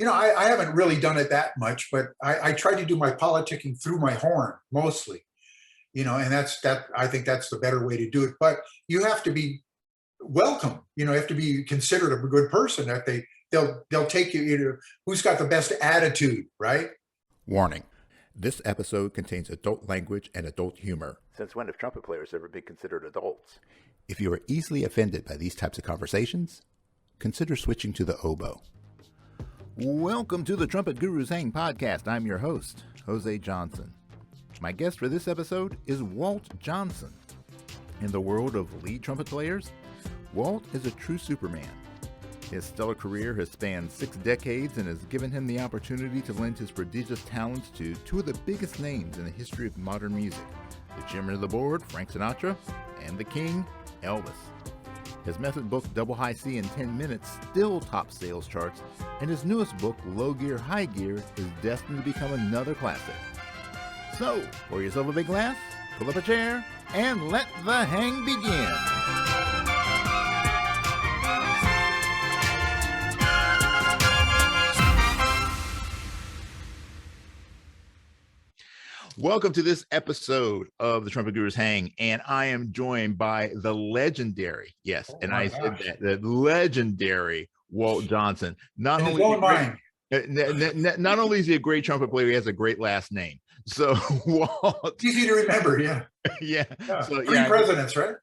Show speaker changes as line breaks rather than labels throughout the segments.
I haven't really done it that much, but I try to do my politicking through my horn mostly, and I think that's the better way to do it. But you have to be welcome, you have to be considered a good person, that they'll take you, who's got the best attitude, right?
Warning. This episode contains adult language and adult humor. Since when have trumpet players ever been considered adults? If you are easily offended by these types of conversations, consider switching to the oboe. Welcome to the Trumpet Gurus Hang podcast. I'm your host, Jose Johnson. My guest for this episode is Walt Johnson. In the world of lead trumpet players, Walt is a true Superman. His stellar career has spanned 6 decades and has given him the opportunity to lend his prodigious talents to two of the biggest names in the history of modern music, the chairman of the board, Frank Sinatra, and the king, Elvis. His method book, Double High C in 10 Minutes, still tops sales charts, and his newest book, Low Gear, High Gear, is destined to become another classic. So, pour yourself a big glass, pull up a chair, and let the hang begin. Welcome to this episode of the Trumpet Gurus Hang, and I am joined by the legendary, the legendary Walt Johnson. Not only is he a great trumpet player, he has a great last name. So Walt,
easy to remember, yeah.
So,
3 presidents, right?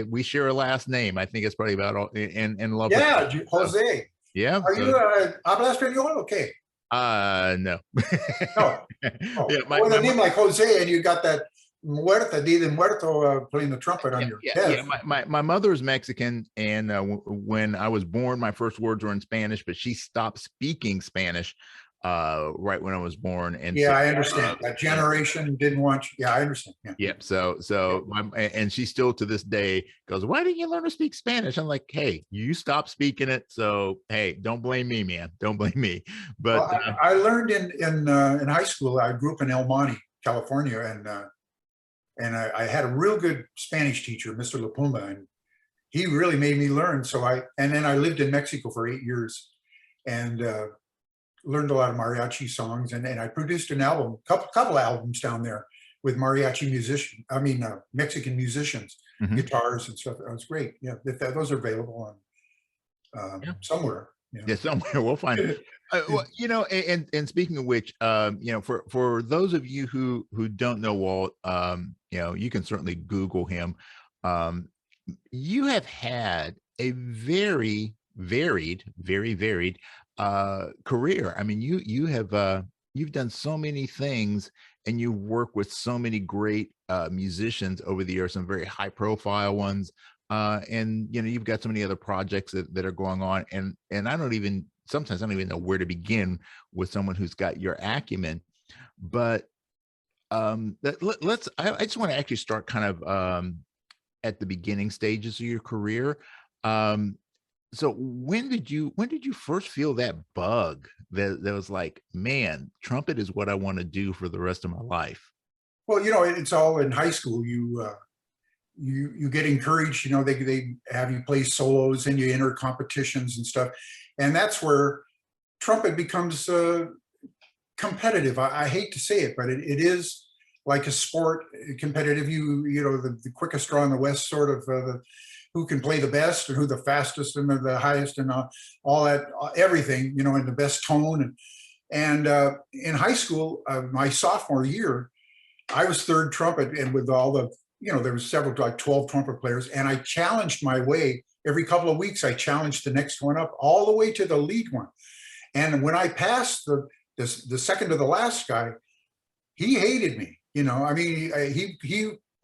We share a last name. I think it's probably about all in love.
Yeah, Jose.
Yeah.
Are you hablas español? Okay.
No.
No. Oh. Yeah, with a name like Jose, and you got that Dia de Muerto playing the trumpet on your head.
Yeah, my mother is Mexican, and when I was born, my first words were in Spanish, but she stopped speaking Spanish right when I was born. And
I understand. That generation didn't want you. Yeah, I understand.
Yep. And she still to this day goes, "Why didn't you learn to speak Spanish?" I'm like, "Hey, you stopped speaking it, so hey, don't blame me, man. Don't blame me." But
I learned in high school. I grew up in El Monte, California, and I had a real good Spanish teacher, Mr. La Puma, and he really made me learn. And then I lived in Mexico for 8 years, and learned a lot of mariachi songs, and I produced an album, couple albums down there with mariachi Mexican musicians, guitars and stuff. That was great. Yeah, those are available on somewhere.
Yeah, somewhere we'll find it. And speaking of which, for those of you who don't know Walt, you can certainly Google him. You have had a very varied career. I mean, you've done so many things, and you work with so many great musicians over the years, some very high profile ones. And you've got so many other projects that are going on, and sometimes I don't even know where to begin with someone who's got your acumen. But I just want to actually start kind of at the beginning stages of your career. So when did you first feel that bug that was like, man, trumpet is what I want to do for the rest of my life?
Well, it's all in high school. You get encouraged. They have you play solos, and you enter competitions and stuff, and that's where trumpet becomes competitive. I hate to say it, but it is like a sport, competitive. The quickest draw in the West, sort of who can play the best, and who the fastest and the highest, and all that, everything, and the best tone. And in high school, my sophomore year, I was third trumpet, and with all the, there was several, like 12 trumpet players, and I challenged my way. Every couple of weeks, I challenged the next one up, all the way to the lead one. And when I passed the second to the last guy, he hated me.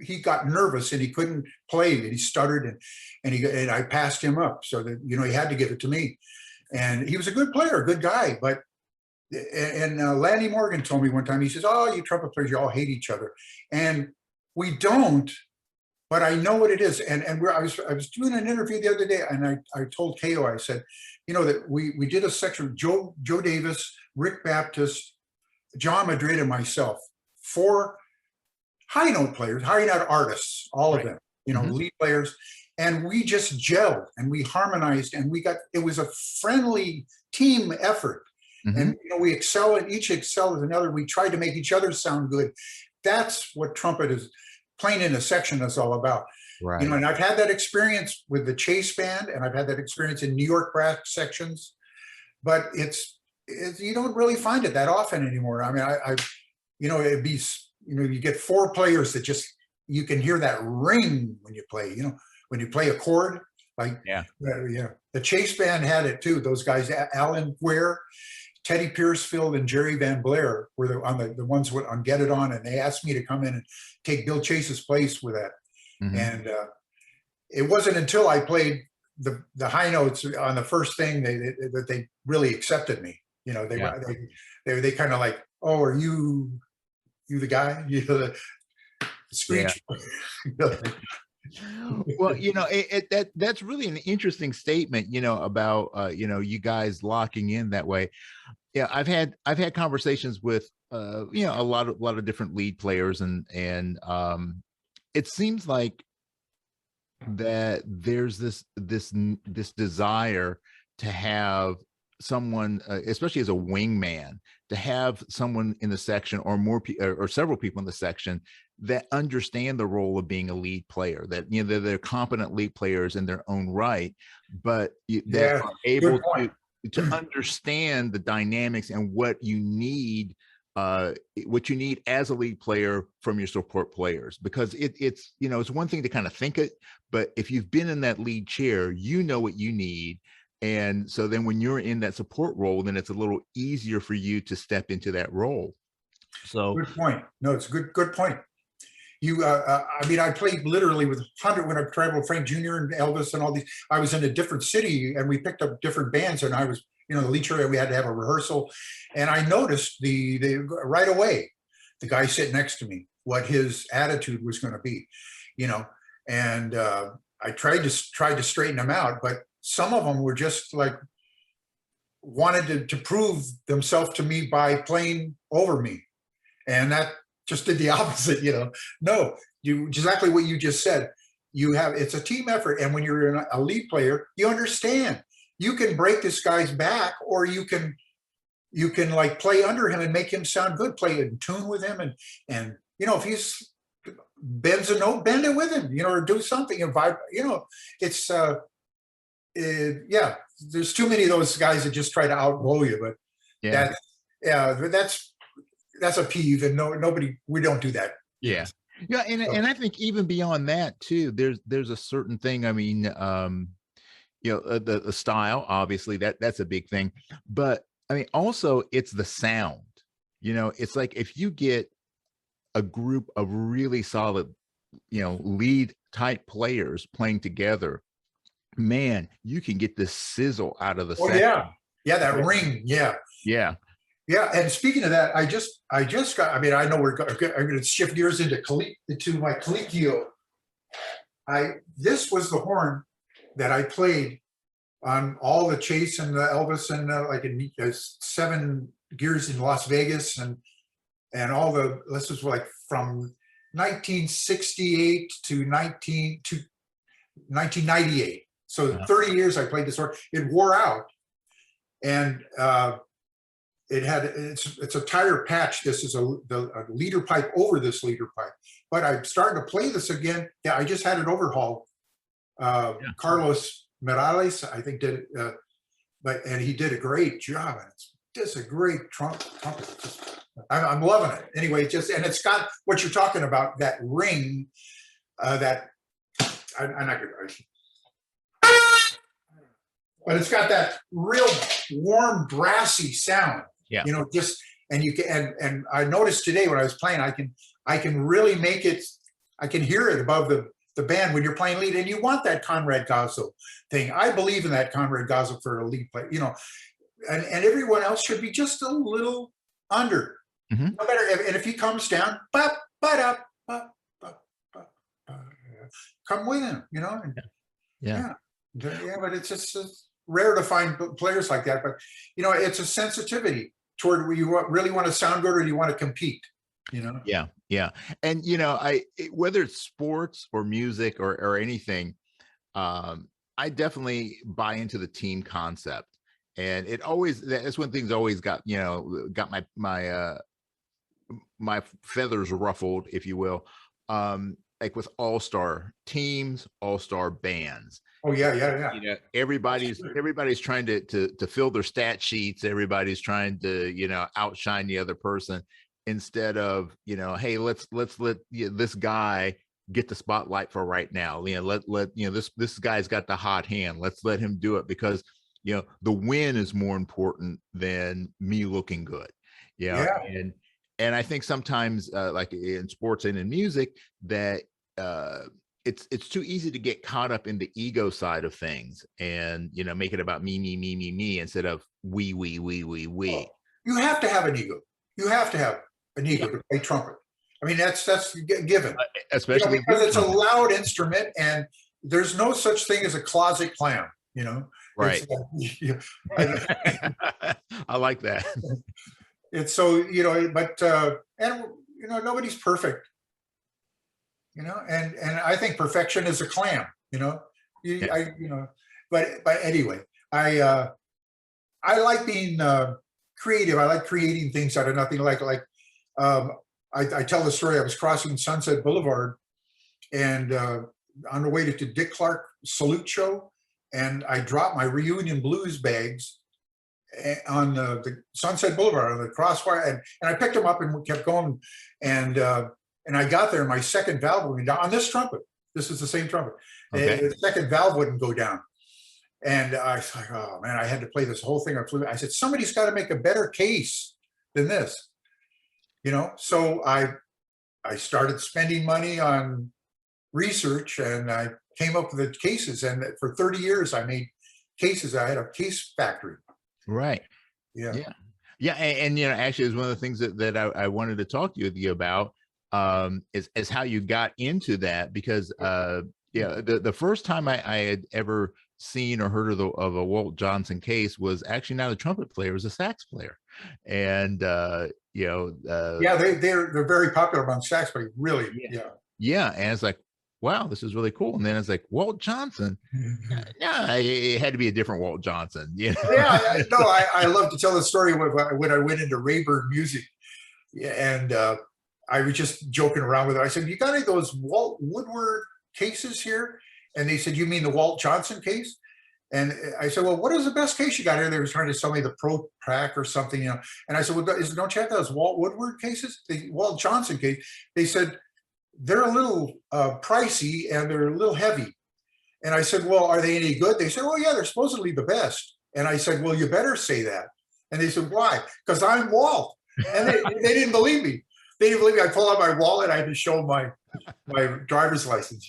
He got nervous, and he couldn't play, and he stuttered, and I passed him up, so that he had to give it to me. And he was a good player, a good guy, but Lanny Morgan told me one time, he says, "Oh, you trumpet players, you all hate each other," and we don't. But I know what it is, and I was doing an interview the other day, and I told KO, I said, that we did a section with Joe Davis, Rick Baptist, John Madrid, and myself, 4 high note players, high note artists, all of them, lead players. and we just gelled and we harmonized, and it was a friendly team effort. And we each excel at another. We tried to make each other sound good. That's what trumpet is, playing in a section is all about.
Right.
And I've had that experience with the Chase band, and I've had that experience in New York brass sections, but it's you don't really find it that often anymore. I mean, it'd be, you get 4 players that just, you can hear that ring when you play, when you play a chord, like, the Chase band had it too. Those guys, Alan Ware, Teddy Piercefield, and Jerry Van Blair were the ones on Get It On, and they asked me to come in and take Bill Chase's place with that. And it wasn't until I played the high notes on the first thing that they really accepted me. They kind of like, oh, are you the guy? The screech.
Well, that's really an interesting statement, about you guys locking in that way. Yeah, I've had conversations with a lot of different lead players, and it seems like that there's this desire to have someone, especially as a wingman, to have someone in the section or more or several people in the section that understand the role of being a lead player, that they're competent lead players in their own right, but that are able to understand the dynamics and what you need as a lead player from your support players, because it's one thing to kind of think it, but if you've been in that lead chair, what you need. And so then when you're in that support role, then it's a little easier for you to step into that role. So
good point. No, it's a good point. I played literally with 100 when I traveled with Frank Jr. and Elvis and all these. I was in a different city and we picked up different bands, and I was, the lead chair, we had to have a rehearsal. And I noticed the right away, the guy sitting next to me, what his attitude was going to be, and I tried to straighten them out, but some of them were just like, wanted to prove themselves to me by playing over me. And that just did the opposite, No, exactly what you just said. It's a team effort. And when you're a lead player, you understand you can break this guy's back, or you can like play under him and make him sound good, play in tune with him. And if he's bends a note, bend it with him, or do something and vibe, it's, there's too many of those guys that just try to outblow you, but that's a peeve, and we don't do that.
And I think even beyond that too, there's a certain thing. I mean, the style, obviously that's a big thing, but I mean also it's the sound. It's like if you get a group of really solid lead type players playing together, man, you can get this sizzle out of the section.
That ring. And speaking of that, I just got, I know I'm going to shift gears into my Colicchio. This was the horn that I played on all the Chase and the Elvis and like in 7 gears in Las Vegas and all this was like from 1968 to 1998. So 30 years I played this horn. It wore out, and it's a tire patch. This is a leader pipe over this leader pipe. But I started to play this again. Yeah, I just had it overhauled. Carlos Morales, I think, did it, and he did a great job. And it's just a great trumpet. I'm loving it. Anyway, and it's got what you're talking about, that ring, that I'm not gonna. But it's got that real warm, brassy sound. And you can, and I noticed today when I was playing, I can really make it. I can hear it above the band when you're playing lead, and you want that Conrad Gozzo thing. I believe in that Conrad Gozzo for a lead player. And everyone else should be just a little under. No matter, and if he comes down, come with him. But it's just rare to find players like that. But it's a sensitivity toward where you really want to sound good or you want to compete.
And whether it's sports or music or anything, I definitely buy into the team concept, and that's when things always got my feathers ruffled, if you will. Like with all-star teams, all-star bands.
Oh yeah.
Everybody's trying to fill their stat sheets. Everybody's trying to outshine the other person, instead of hey, let's let this guy get the spotlight for right now. Let this guy's got the hot hand. Let's let him do it, because the win is more important than me looking good.
Yeah.
And I think sometimes, like in sports and in music, that it's too easy to get caught up in the ego side of things, and make it about me instead of we.
Oh, you have to have an ego. You have to have an ego to play trumpet. I mean, that's given,
especially
because it's a loud instrument, and there's no such thing as a closet clown.
Right. I like that.
It's so, but and nobody's perfect, and I think perfection is a clam, but anyway, I like being creative. I like creating things out of nothing. I tell the story. I was crossing Sunset Boulevard, and on the way to Dick Clark salute show, and I dropped my reunion blues bags on the Sunset Boulevard on the crossfire, and I picked them up and kept going, and I got there, and my second valve went down on this trumpet. This is the same trumpet. Okay. The second valve wouldn't go down, and I was like, oh man, I had to play this whole thing. I said, somebody's got to make a better case than this, So I started spending money on research, and I came up with the cases, and for 30 years I made cases. I had a case factory.
Right. Yeah. And actually, it's one of the things that I wanted to talk to you about, is how you got into that, because the first time I had ever seen or heard of a Walt Johnson case was actually not a trumpet player, it was a sax player. And they're
very popular among sax players, really.
And it's like, wow, this is really cool. And then it's like, Walt Johnson. Yeah, it had to be a different Walt Johnson.
I love to tell the story when I went into Rayburn Music, and I was just joking around with it. I said, you got any of those Walt Woodward cases here? And they said, you mean the Walt Johnson case? And I said, well, what is the best case you got here? They were trying to sell me the Pro Track or something, And I said, well, don't you have those Walt Woodward cases? The Walt Johnson case. They said, they're a little pricey, and they're a little heavy. And I said, well, are they any good? They said, oh yeah, they're supposedly the best. And I said, well, you better say that. And they said, why? Because I'm Walt. And they didn't believe me. They didn't believe me. I pulled out my wallet. I had to show my driver's license,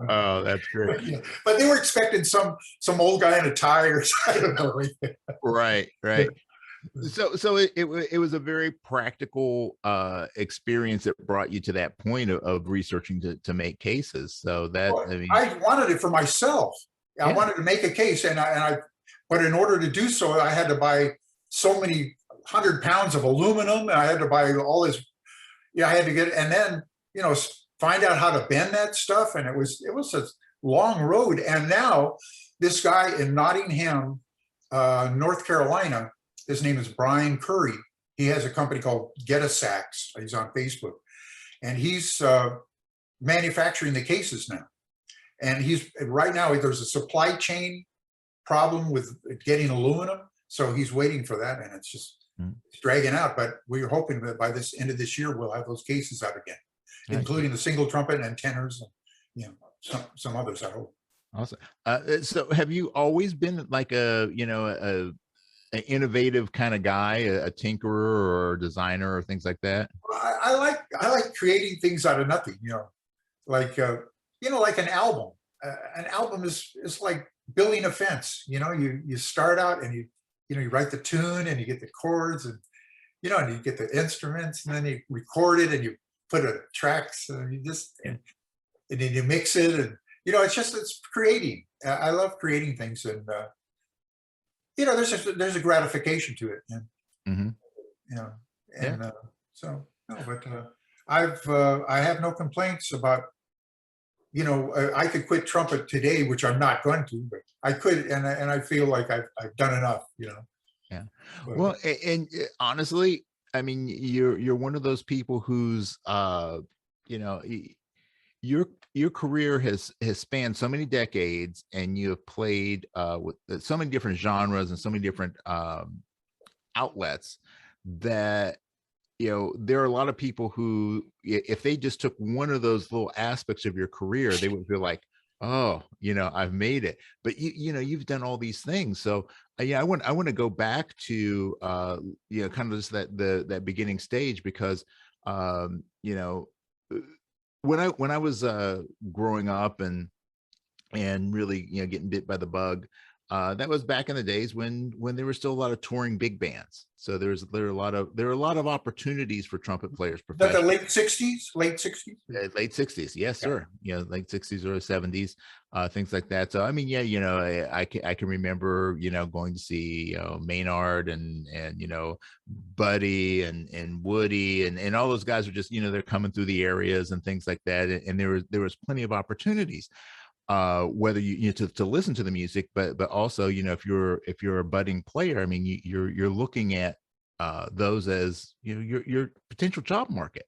Oh, that's great.
Yeah. But they were expecting some old guy in a tie or something. I don't know.
Right. So it was a very practical experience that brought you to that point of researching to make cases. So that,
I wanted it for myself. I wanted to make a case, but in order to do so, I had to buy so many 100 pounds of aluminum. I had to buy all this. I had to get, and then find out how to bend that stuff, and it was a long road. And now this guy in Nottingham, North Carolina. His name is Brian Curry. He has a company called Get a Sax. He's on Facebook, and he's manufacturing the cases now. And right now there's a supply chain problem with getting aluminum, so he's waiting for that, and it's just it's dragging out. But we're hoping that by this end of this year we'll have those cases out again, including the single trumpet and tenors, and some others, I hope.
Awesome. So have you always been like an innovative kind of guy, a tinkerer or a designer or things like that?
I like creating things out of nothing, like an album. An album is like building a fence. You start out and you write the tune, and you get the chords, and and you get the instruments, and then you record it, and you put a tracks, and and then you mix it, and it's creating. I love creating things, and there's a gratification to it, and I have no complaints about I could quit trumpet today, which I'm not going to, but I could, and I feel like I've done enough.
Yeah.
But,
Well, and honestly, I mean, you're one of those people who's, you know, your career has spanned so many decades, and you have played with so many different genres and so many different outlets that there are a lot of people who, if they just took one of those little aspects of your career, they would feel like, oh, I've made it. But you've done all these things. So yeah, I want to go back to kind of just that beginning stage, because when I was growing up and really getting bit by the bug, that was back in the days when there were still a lot of touring big bands. So there are a lot of opportunities for trumpet players
but the
professionally.
late 60s,
Late 60s, yes,
Yeah.
sir. Late 60s or 70s, things like that. So I mean, yeah, I can remember going to see Maynard and Buddy and Woody and all those guys are just they're coming through the areas and things like that, and there was plenty of opportunities, whether to listen to the music, but also if you're a budding player, I mean you're looking at those as your potential job market,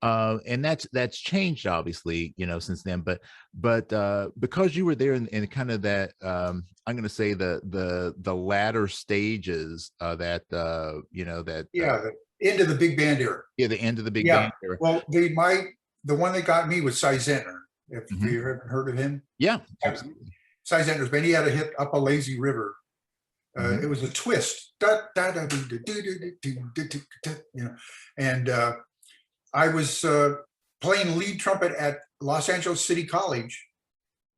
and that's changed obviously since then, but because you were there in kind of that, I'm going to say the latter stages, that
The end of the big band era.
yeah, the end of the big
Yeah.
band era.
Well, the one that got me was Cy Zentner. If
Mhm.
you haven't heard of him,
Yeah, absolutely.
Cy Zentner's band. He had a hit up a lazy river.
Mhm.
It was a twist. And I was playing lead trumpet at Los Angeles City College,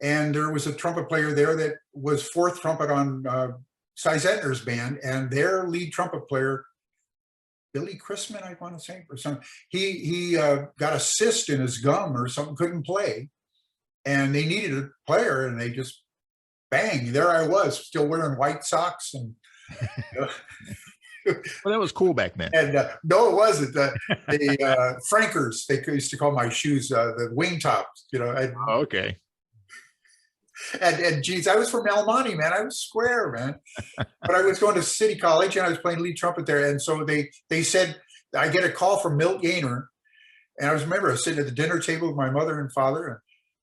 and there was a trumpet player there that was fourth trumpet on Cy Zentner's band, and their lead trumpet player, Billy Chrisman, I want to say, or something. He got a cyst in his gum or something, couldn't play, and they needed a player, and they just bang, there I was, still wearing white socks, and
Well, that was cool back then.
and no, it wasn't. The Frankers, they used to call my shoes the wing tops.
Oh, okay.
And geez, I was from El Monte, man. I was square, man. But I was going to City College, and I was playing lead trumpet there. And so they said, I get a call from Milt Gaynor, and I was sitting at the dinner table with my mother and father and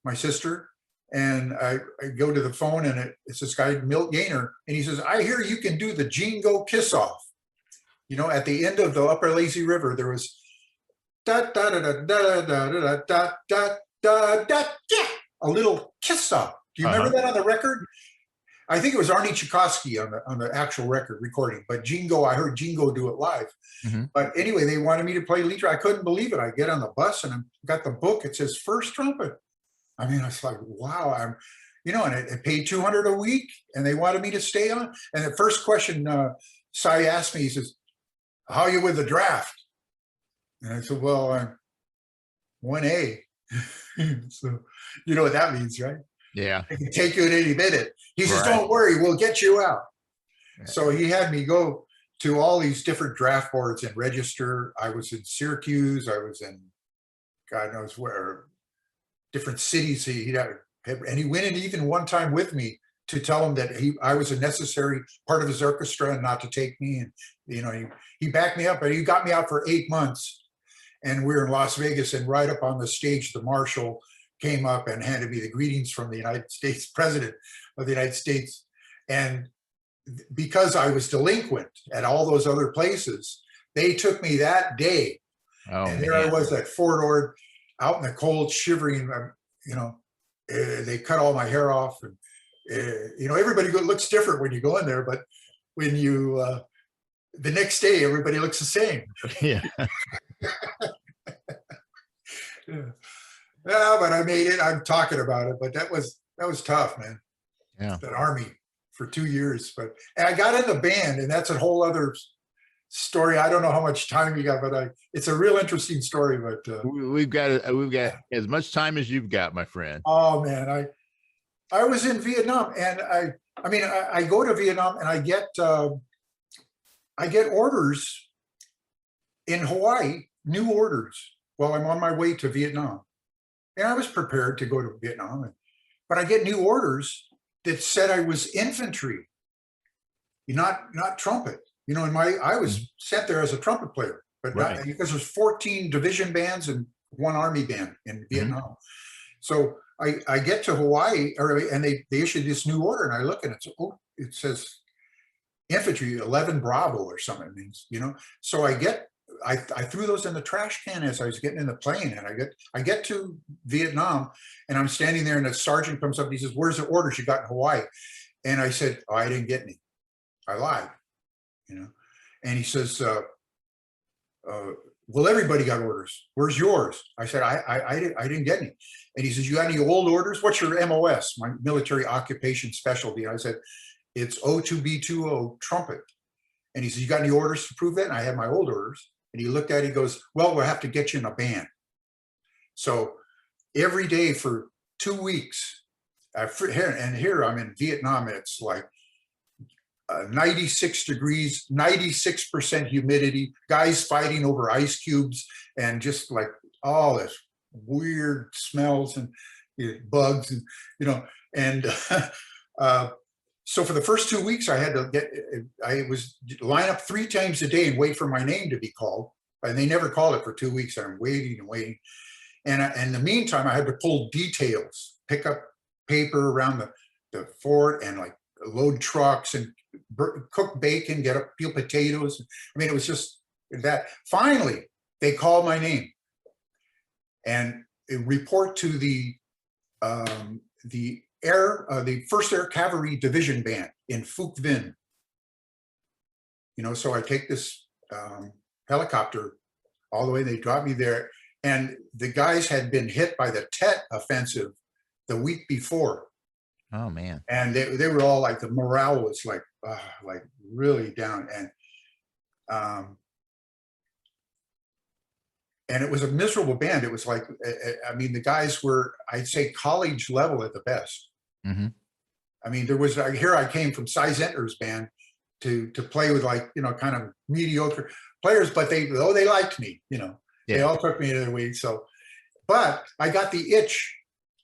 my sister, and I go to the phone, and it's this guy Milt Gaynor, and he says, I hear you can do the Jingo Kiss Off. At the end of the Upper Lazy River, there was da da da da da da da da da da da, a little kiss off. Do you remember that on the record? I think it was Arnie Tchaikovsky on the actual record recording, but Jingo, I heard Jingo do it live.
Mm-hmm.
But anyway, they wanted me to play lead trumpet. I couldn't believe it. I get on the bus and I got the book. It says first trumpet. I mean, I was like, wow, and it paid $200 a week, and they wanted me to stay on. And the first question Cy asked me, he says, how are you with the draft? And I said, well, I'm 1A. So you know what that means, right?
Yeah.
I can take you at any minute. He says,
Right.
don't worry, we'll get you out.
Right.
So he had me go to all these different draft boards and register. I was in Syracuse. I was in God knows where, different cities. And he went in even one time with me to tell him that I was a necessary part of his orchestra and not to take me. And he backed me up, but he got me out for 8 months. And we were in Las Vegas, and right up on the stage, the marshal came up and handed me the greetings from the United States, President of the United States. And because I was delinquent at all those other places, they took me that day.
Oh,
and there I was at Fort Ord, out in the cold, shivering. They cut all my hair off, and everybody looks different when you go in there, but when you the next day, everybody looks the same.
Yeah.
Yeah. Yeah, but I made it. I'm talking about it, but that was tough, man.
Yeah.
That Army for 2 years, and I got in the band, and that's a whole other story. I don't know how much time you got, but it's a real interesting story. But
we've got as much time as you've got, my friend.
Oh man, I was in Vietnam, and I go to Vietnam, and I get orders in Hawaii, new orders, while I'm on my way to Vietnam. And I was prepared to go to Vietnam, but I get new orders that said I was infantry, not trumpet. You know, I was sent there as a trumpet player, but not because there's 14 division bands and one army band in Vietnam. So I get to Hawaii, and they issued this new order, and I look and it says infantry 11 Bravo or something. It means, you know. So I threw those in the trash can as I was getting in the plane, and I get to Vietnam, and I'm standing there, and the sergeant comes up and he says, "Where's the orders you got in Hawaii?" And I said, "Oh, I didn't get any. I lied," you know. And he says, "Well, everybody got orders. Where's yours?" I said, I didn't get any. And he says, "You got any old orders? What's your MOS, my military occupation specialty?" And I said, "It's O2B20 trumpet." And he says, "You got any orders to prove that?" And I had my old orders. And he looked at it, he goes, "Well, we'll have to get you in a band." So every day for 2 weeks, here I'm in Vietnam, it's like 96 degrees, 96% humidity, guys fighting over ice cubes, and just like all this weird smells and bugs, and you know, and so for the first 2 weeks, I was line up 3 times a day and wait for my name to be called, and they never called it for 2 weeks. And I'm waiting and waiting, and in the meantime, I had to pull details, pick up paper around the fort, and like load trucks and cook bacon, peel potatoes. I mean, it was just that. Finally, they called my name and report to the First Air Cavalry Division Band in Phuc Vinh. You know, so I take this helicopter all the way. They drop me there, and the guys had been hit by the Tet offensive the week before.
Oh man!
And they were all like, the morale was like really down, and it was a miserable band. It was like, I mean, the guys were, I'd say, college level at the best. I mean, there was, here I came from Cy Zentner's band to play with, like, you know, kind of mediocre players, but they liked me, you know, they all took me to their way. So, but I got the itch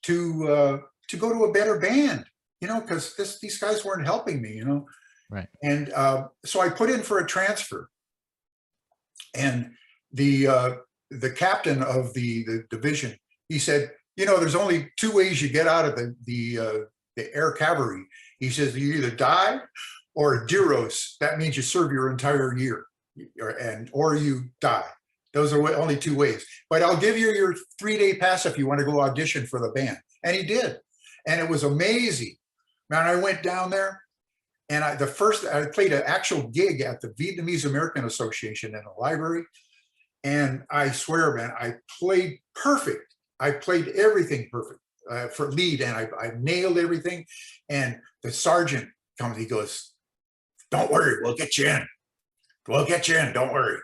to go to a better band, you know, because these guys weren't helping me, you know.
Right.
And so I put in for a transfer, and the captain of the division, he said, "You know, there's only 2 ways you get out of the air cavalry." He says, "You either die or Diros. That means you serve your entire year, or you die. Those are only 2 ways. But I'll give you your 3-day pass if you want to go audition for the band." And he did, and it was amazing. Man, I went down there, and I played an actual gig at the Vietnamese American Association in a library. And I swear, man, I played perfect. I played everything perfect for lead, and I nailed everything. And the sergeant comes, he goes, "Don't worry, we'll get you in. We'll get you in, don't worry."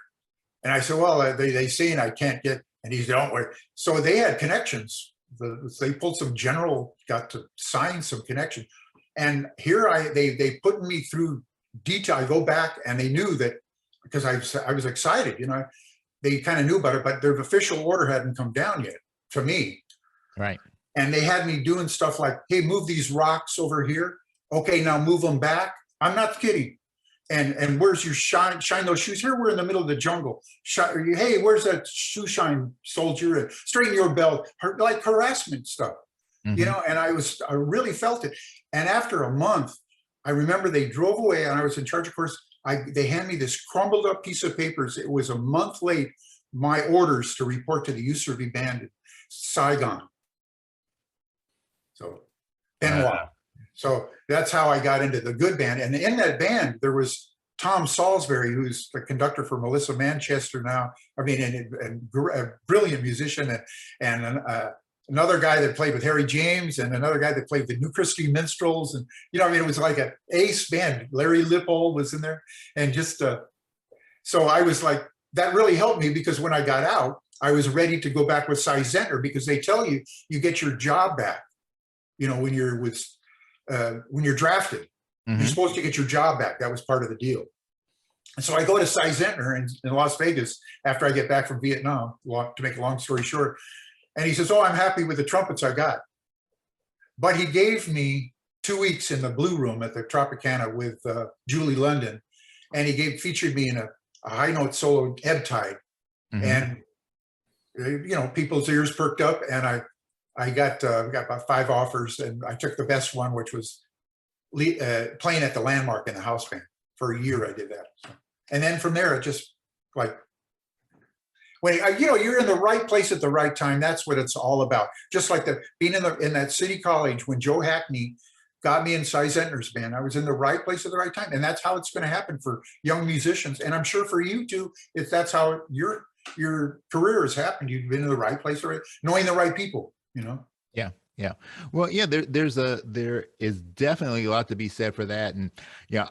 And I said, "Well, they saying I can't get," and he said, "Don't worry." So they had connections. They pulled some general, got to sign some connection. And here they put me through detail. I go back, and they knew that, because I was excited, you know. They kind of knew about it, but their official order hadn't come down yet to me.
Right.
And they had me doing stuff like, "Hey, move these rocks over here. Okay, now move them back." I'm not kidding. And where's your shine those shoes? Here we're in the middle of the jungle. Hey, where's that shoe shine, soldier? And straighten your belt. Like harassment stuff, you know. And I really felt it. And after a month, I remember they drove away, and I was in charge. Of course, they handed me this crumbled up piece of papers. It was a month late, my orders to report to the U-Survey band in Saigon. So, Benoit. So that's how I got into the good band. And in that band, there was Tom Salisbury, who's the conductor for Melissa Manchester now. I mean, and a brilliant musician, and another guy that played with Harry James, and another guy that played with the New Christy Minstrels. And, you know, I mean, it was like an ace band. Larry Lippold was in there. And just, so I was like, that really helped me, because when I got out, I was ready to go back with Cy Zentner, because they tell you, you get your job back, you know, when you're drafted. You're supposed to get your job back. That was part of the deal. And so I go to Cy Zentner in Las Vegas after I get back from Vietnam, to make a long story short. And he says, "Oh, I'm happy with the trumpets I got." But he gave me 2 weeks in the Blue Room at the Tropicana with Julie London, and he featured me in a high note solo, Ebb Tide, and people's ears perked up, and I got about 5 offers, and I took the best one, which was playing at the Landmark in the house band. For a year I did that, and then from there it just like, when you're in the right place at the right time. That's what it's all about. Just like being in that City College when Joe Hackney got me in Cy Zentner's band. I was in the right place at the right time, and that's how it's going to happen for young musicians. And I'm sure for you too, if that's how your career has happened, you've been in the right place, or knowing the right people.
Yeah. Well, yeah, there is definitely a lot to be said for that. And yeah,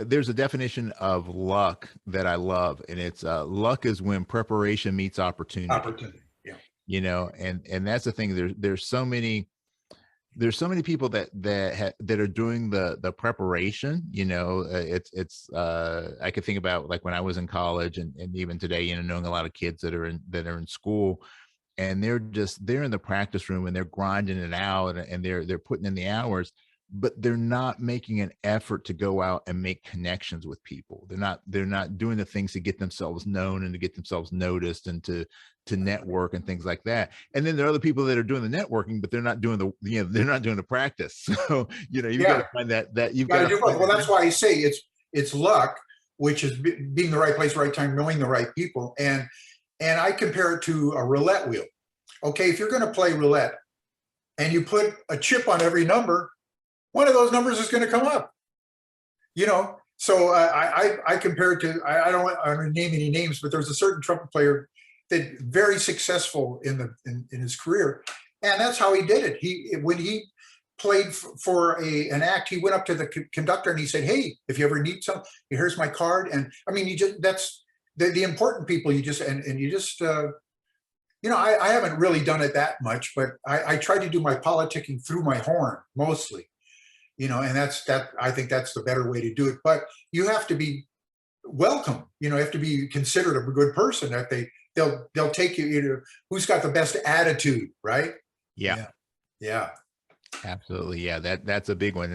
there's a definition of luck that I love. And it's luck is when preparation meets opportunity. Yeah. And that's the thing. There's so many people that are doing the preparation. I could think about like when I was in college and even today, knowing a lot of kids that are in school, and they're in the practice room and they're grinding it out and they're putting in the hours, but they're not making an effort to go out and make connections with people. They're not doing the things to get themselves known and to get themselves noticed and to network and things like that. And then there are other people that are doing the networking, but they're not doing the practice. So, you've got to find that you've got to do both.
Well, that's why I say it's luck, which is being the right place, right time, knowing the right people. And I compare it to a roulette wheel. Okay, if you're going to play roulette and you put a chip on every number, one of those numbers is going to come up. So I compare it to, I don't want to name any names, but there's a certain trumpet player that very successful in his career, and that's how he did it. When he played for an act, he went up to the conductor and he said, "Hey, if you ever need something, here's my card." And I mean, that's the important people. I haven't really done it that much, but I try to do my politicking through my horn mostly, and I think that's the better way to do it. But you have to be welcome, you have to be considered a good person, that they'll take you, who's got the best attitude, right?
Yeah. Absolutely. Yeah. That's a big one.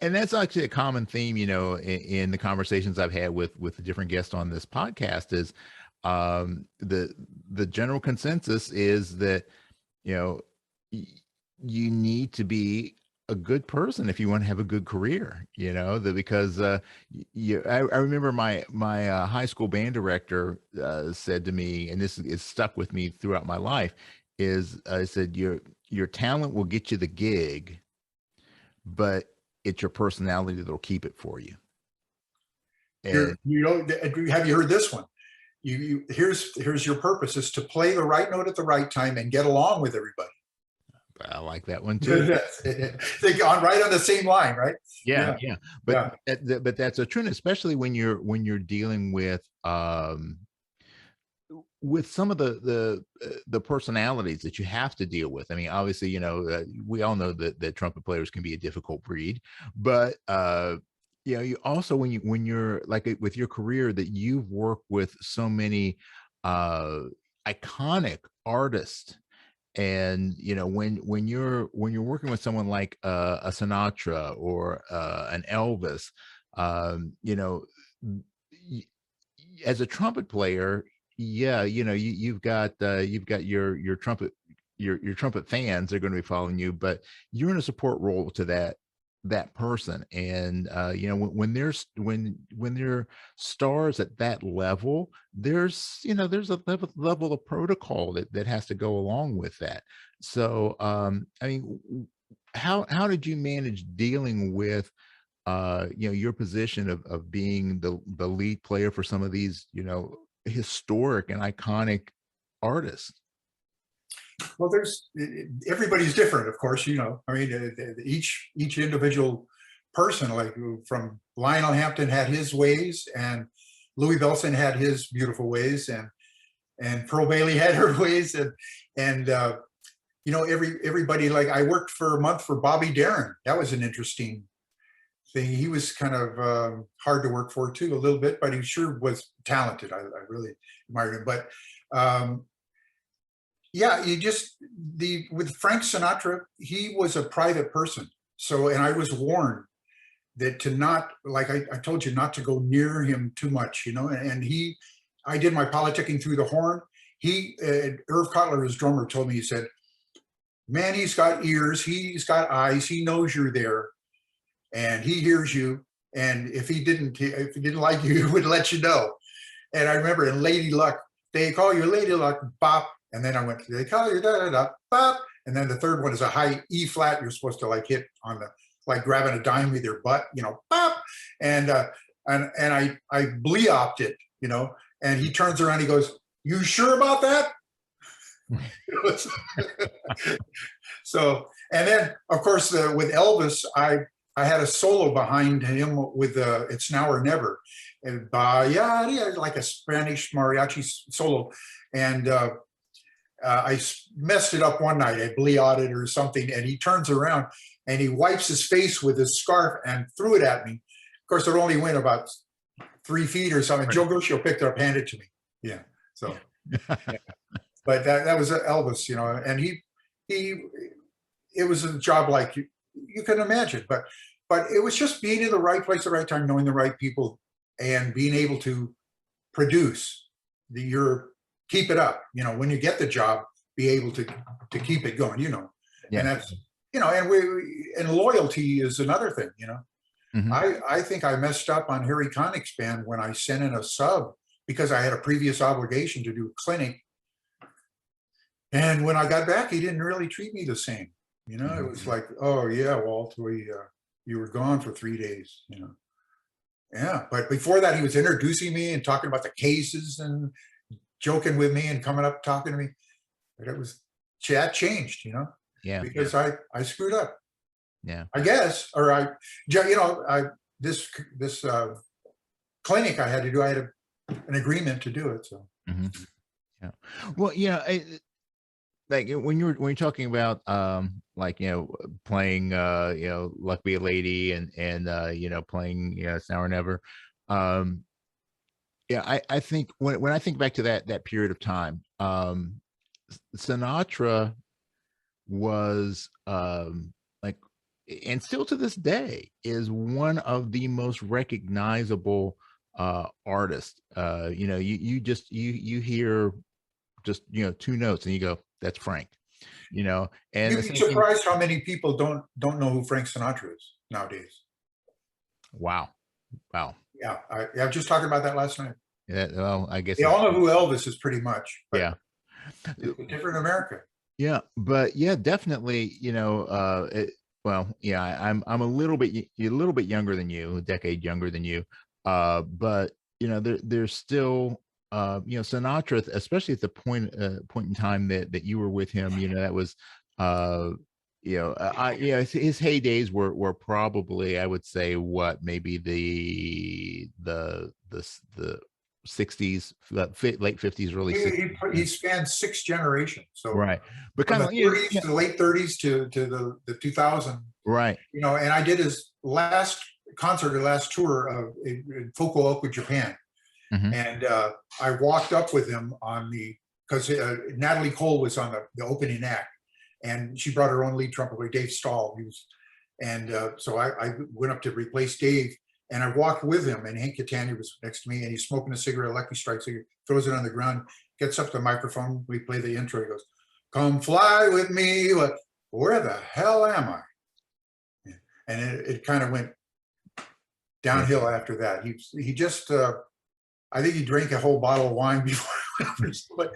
And that's actually a common theme, in the conversations I've had with the different guests on this podcast is, the general consensus is that, you need to be a good person if you want to have a good career, because I remember my high school band director said to me, and this is stuck with me throughout my life, is I said, your talent will get you the gig, but it's your personality that'll keep it for you. And,
have you heard this one? Here's your purpose, is to play the right note at the right time and get along with everybody.
I like that one too.
They go on right on the same line, right?
Yeah. But that's a true, especially when you're dealing with some of the personalities that you have to deal with. I mean, obviously, we all know that trumpet players can be a difficult breed, but you also, when you're like with your career, that you've worked with so many iconic artists, and when you're working with someone like a Sinatra or an Elvis, as a trumpet player, you've got your trumpet your trumpet fans are going to be following you, but you're in a support role to that person. And when they're stars at that level, there's a level of protocol that has to go along with that. So I mean, how did you manage dealing with your position of being the lead player for some of these historic and iconic artists?
Well, everybody's different, of course. I mean, each individual person, like from Lionel Hampton had his ways, and Louis Bellson had his beautiful ways, and Pearl Bailey had her ways, and everybody. Like, I worked for a month for Bobby Darin. That was an interesting thing. He was kind of hard to work for too, a little bit, but he sure was talented. I really admired him, but. Yeah, with Frank Sinatra, he was a private person. So, and I was warned that to not, like I told you, not to go near him too much, and I did my politicking through the horn. Irv Cotler, his drummer, told me, he said, man, he's got ears, he's got eyes, he knows you're there, and he hears you. And if he didn't like you, he would let you know. And I remember in Lady Luck, they call you Lady Luck, bop. And then I went, they call you da da da, bop. And then the third one is a high E flat. You're supposed to like hit on like grabbing a dime with your butt, bop. And I bleoped it, and he turns around, he goes, you sure about that? So, and then of course with Elvis, I had a solo behind him with It's Now or Never, and like a Spanish mariachi solo, and I messed it up one night. I bleoped it or something, and he turns around and he wipes his face with his scarf and threw it at me. Of course, it only went about 3 feet or something. Joe Guscio picked it up, handed it to me. Yeah, so. Yeah. But that was Elvis, and it was a job like you can imagine, but it was just being in the right place at the right time, knowing the right people, and being able to produce keep it up, when you get the job, be able to keep it going, Yeah. And that's, and loyalty is another thing, Mm-hmm. I think I messed up on Harry Connick's band when I sent in a sub because I had a previous obligation to do a clinic. And when I got back, he didn't really treat me the same. Mm-hmm. It was like, oh yeah, Walt, you were gone for 3 days, Yeah, but before that, he was introducing me and talking about the cases and joking with me and coming up talking to me. But that changed,
Yeah.
Because I screwed up.
Yeah.
I guess, or this clinic I had to do, I had an agreement to do it. So.
Mm-hmm. Yeah. Well, like when you're talking about playing Luck Be a Lady and playing It's Now or Never, I think when I think back to that period of time, Sinatra was and still to this day is one of the most recognizable artists. You hear just 2 notes and you go, that's Frank, and
you'd be surprised how many people don't know who Frank Sinatra is nowadays.
Wow.
Yeah, I was just talking about that last night.
Yeah, well, I guess
they all know who Elvis is pretty much.
Yeah,
it's a different America.
Yeah, but yeah, definitely. I'm a little bit younger than you, a decade younger than you, but there's still. Sinatra, especially at the point in time that you were with him, that was, his heydays were probably, I would say, maybe the 60s, late 50s, early 60s.
He spanned 6 generations. So
right, but
kind of 30s to the late 30s to the 2000s.
Right.
And I did his last concert, or last tour in Fukuoka, Japan. Mm-hmm. And I walked up with him because Natalie Cole was on the opening act, and she brought her own lead trumpeter, Dave Stahl. So I went up to replace Dave, and I walked with him, and Hank Catania was next to me, and he's smoking a cigarette, Lucky Strike cigarette, throws it on the ground, gets up to the microphone, we play the intro, he goes, "Come fly with me." Like, where the hell am I? And it kind of went downhill after that. He just I think he drank a whole bottle of wine before. But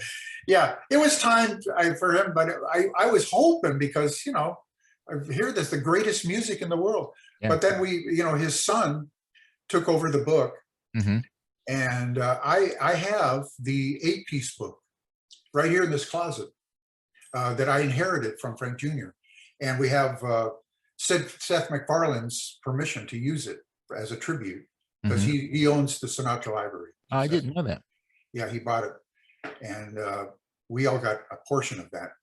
yeah, it was time for him. But I was hoping, because I hear this, the greatest music in the world. Yeah. But then his son took over the book, mm-hmm. And I have the 8-piece book right here in this closet that I inherited from Frank Jr. And we have Seth MacFarlane's permission to use it as a tribute, because mm-hmm. he owns the Sinatra library.
I didn't know that.
Yeah, he bought it, and we all got a portion of that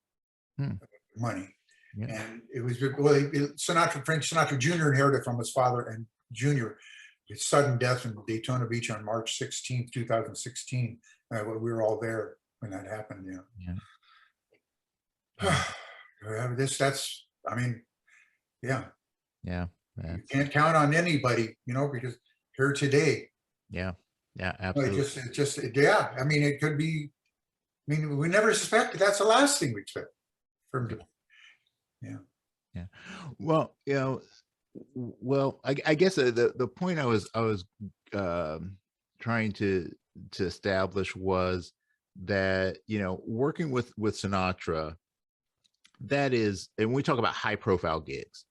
money. Yeah. And it was Frank Sinatra Jr. inherited from his father, and Jr. His sudden death in Daytona Beach on March 16th, 2016. We were all there when that happened. Yeah. That's, I mean, yeah,
Yeah.
you
That's,
can't count on anybody, because here today,
yeah. Yeah.
it
Absolutely.
yeah, I mean, it could be, I mean, we never suspected that's the last thing we expect from, yeah.
Yeah. Well, well, I guess the point I was trying to establish was that, working with Sinatra, that is, and when we talk about high profile gigs,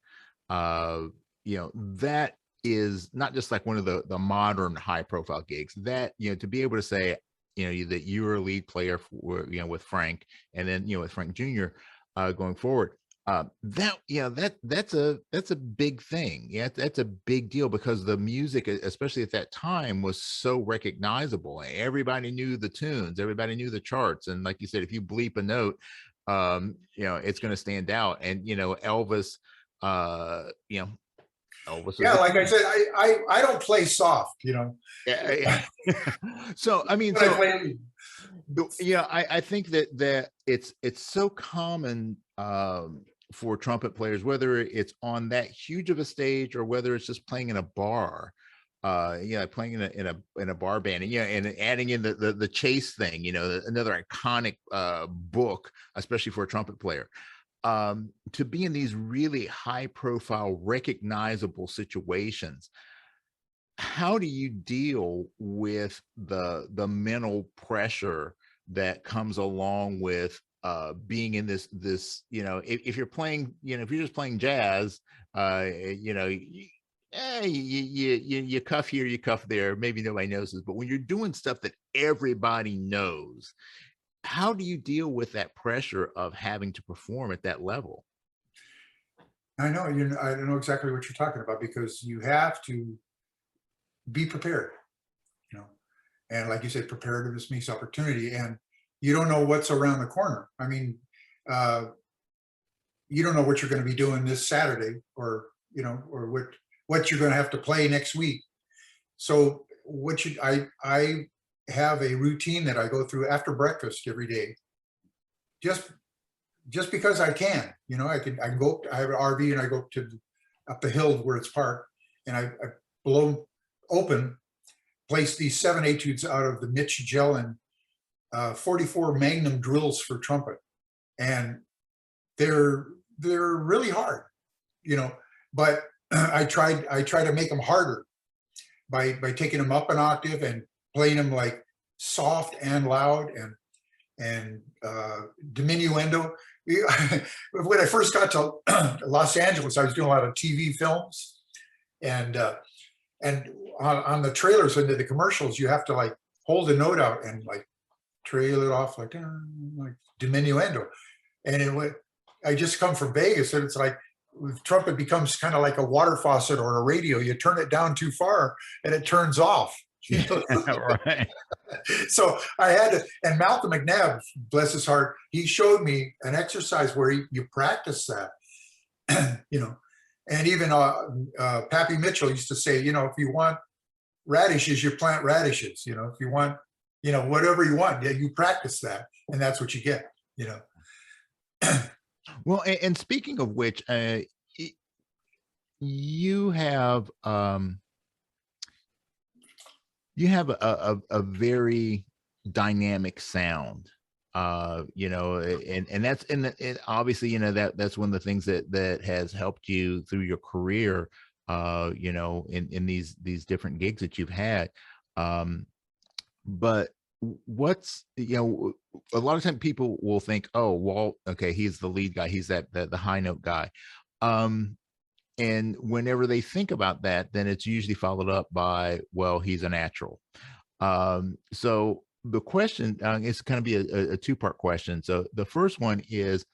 uh, that is not just like one of the modern high profile gigs. That, to be able to say, that you were a lead player for, with Frank, and then, with Frank Jr. Going forward, that's a big thing. Yeah, that's a big deal, because the music, especially at that time, was so recognizable. Everybody knew the tunes, everybody knew the charts, and like you said, if you bleep a note, it's going to stand out. And Elvis, uh, you know, Elvis was
Yeah,
the
like I
king.
said, I don't play soft,
Yeah, yeah. So I mean,
but I
so
play.
yeah, I think that it's so common, for trumpet players, whether it's on that huge of a stage or whether it's just playing in a bar, playing in a bar band, and and adding in the chase thing, another iconic book, especially for a trumpet player, to be in these really high profile, recognizable situations. How do you deal with the mental pressure that comes along with being in this, if you're playing, if you're just playing jazz, you cuff here, you cuff there, maybe nobody notices, but when you're doing stuff that everybody knows, how do you deal with that pressure of having to perform at that level?
I know exactly what you're talking about, because you have to be prepared, you know, and like you said, preparedness meets opportunity, and you don't know what's around the corner. I mean, uh, you don't know what you're going to be doing this Saturday, or or what you're going to have to play next week. So I have a routine that I go through after breakfast every day, just because I can. I can go. I have an RV, and I go up the hill where it's parked, and I blow open, place these 7 etudes out of the Mitch Jellin 44 Magnum drills for trumpet, and they're really hard, but I try to make them harder by taking them up an octave and playing them like soft and loud, and diminuendo. When I first got to Los Angeles, I was doing a lot of TV films, and on the trailers into the commercials, you have to like hold a note out and like trail it off like diminuendo. And I just come from Vegas, and it's like trumpet becomes kind of like a water faucet or a radio. You turn it down too far and it turns off.
Right.
So I had to, and Malcolm McNabb, bless his heart, he showed me an exercise where you practice that, and even Pappy Mitchell used to say, if you want radishes, you plant radishes. If you want, whatever you want, yeah, you practice that, and that's what you get.
Well, and speaking of which, you have a very dynamic sound, and that's, and obviously, that's one of the things that has helped you through your career, in these different gigs that you've had. But what's, a lot of times people will think, oh, Walt, okay, he's the lead guy, he's the high note guy. And whenever they think about that, then it's usually followed up by, well, he's a natural. So the question is going to be a two-part question. So the first one is,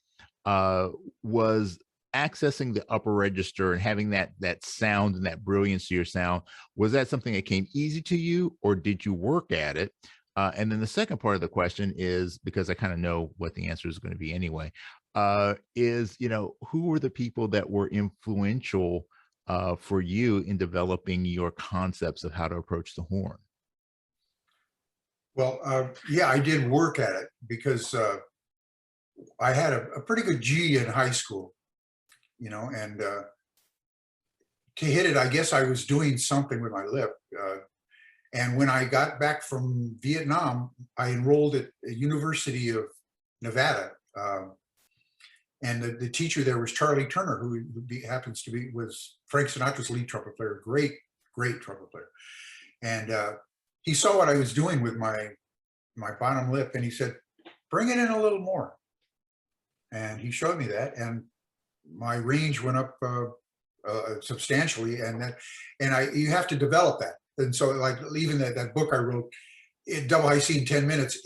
was accessing the upper register and having that sound and that brilliance to your sound, was that something that came easy to you, or did you work at it? And then the second part of the question is, because I kind of know what the answer is going to be anyway, is, who were the people that were influential for you in developing your concepts of how to approach the horn?
Well, yeah, I did work at it, because I had a pretty good G in high school, and to hit it, I guess I was doing something with my lip. And when I got back from Vietnam, I enrolled at the University of Nevada. And the teacher there was Charlie Turner, who happens to was Frank Sinatra's lead trumpet player, great trumpet player. And he saw what I was doing with my bottom lip, and he said, "Bring it in a little more." And he showed me that, and my range went up substantially. And you have to develop that. And so, like, even that book I wrote, Double High C in 10 minutes,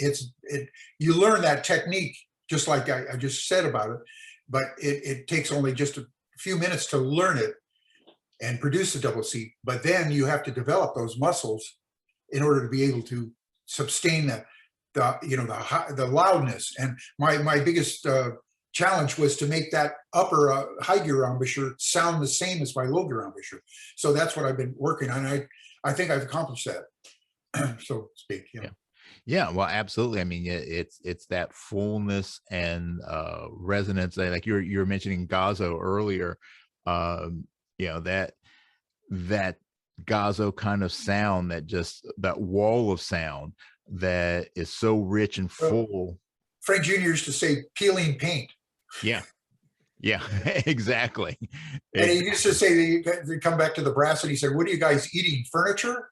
you learn that technique, just like I just said about it, but it takes only just a few minutes to learn it and produce a double C. But then you have to develop those muscles in order to be able to sustain the loudness. And my biggest challenge was to make that upper high gear embouchure sound the same as my low gear embouchure. So that's what I've been working on. I think I've accomplished that, so to speak.
Yeah, well, absolutely. I mean, it's that fullness and resonance. Like you're mentioning Gazo earlier. That Gazo kind of sound, that wall of sound that is so rich and full.
Frank Jr. used to say peeling paint.
Yeah, exactly.
And he used to say, they come back to the brass, and he said, "What are you guys eating? Furniture?"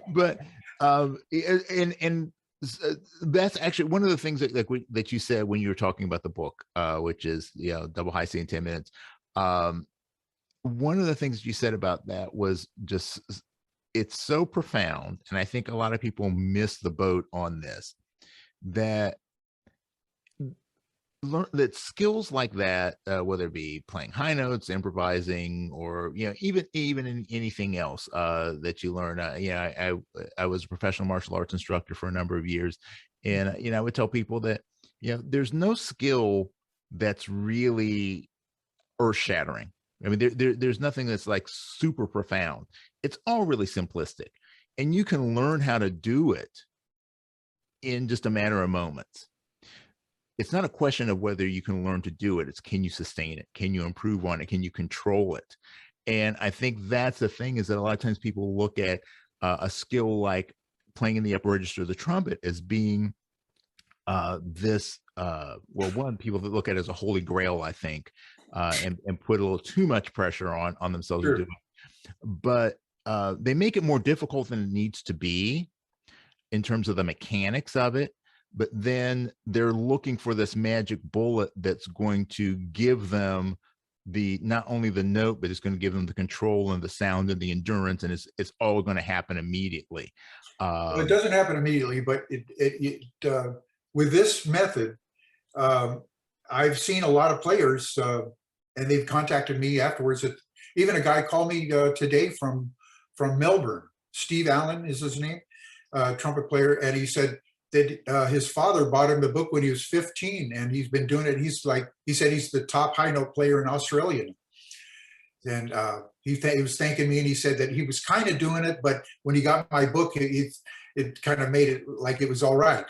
But and that's actually one of the things that you said when you were talking about the book, which is Double High C in 10 minutes. One of the things you said about that was just, it's so profound, and I think a lot of people miss the boat on this, that skills like that, whether it be playing high notes, improvising, or even in anything else that you learn. I was a professional martial arts instructor for a number of years, and I would tell people that there's no skill that's really earth-shattering. I mean, there's nothing that's like super profound. It's all really simplistic, and you can learn how to do it in just a matter of moments. It's not a question of whether you can learn to do it. It's, can you sustain it? Can you improve on it? Can you control it? And I think that's the thing, is that a lot of times people look at a skill like playing in the upper register of the trumpet as being one, people that look at it as a holy grail, I think, and put a little too much pressure on themselves to do it. But they make it more difficult than it needs to be in terms of the mechanics of it. But then they're looking for this magic bullet that's going to give them not only the note, but it's going to give them the control and the sound and the endurance, and it's all going to happen immediately.
Well, it doesn't happen immediately, but with this method, I've seen a lot of players, and they've contacted me afterwards. Even a guy called me today from Melbourne. Steve Allen is his name, trumpet player, and he said that his father bought him the book when he was 15, and he's been doing it. He said he's the top high note player in Australia. And he was thanking me, and he said that he was kind of doing it, but when he got my book, it kind of made it like it was all right,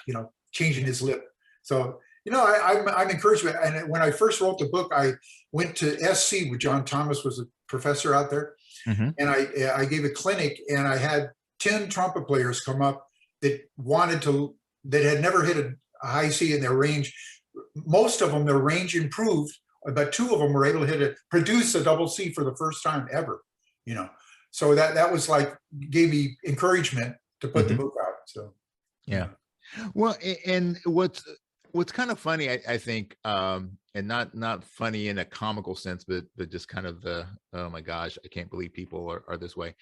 changing his lip. So, I'm encouraged. And when I first wrote the book, I went to SC with John Thomas, was a professor out there. Mm-hmm. And I gave a clinic, and I had 10 trumpet players come up that had never hit a high C in their range. Most of them, their range improved, but 2 of them were able to produce a double C for the first time ever, So that was gave me encouragement to put mm-hmm. the book out. So,
yeah. Well, and what's kind of funny, I think, and not funny in a comical sense, but just kind of oh my gosh, I can't believe people are this way.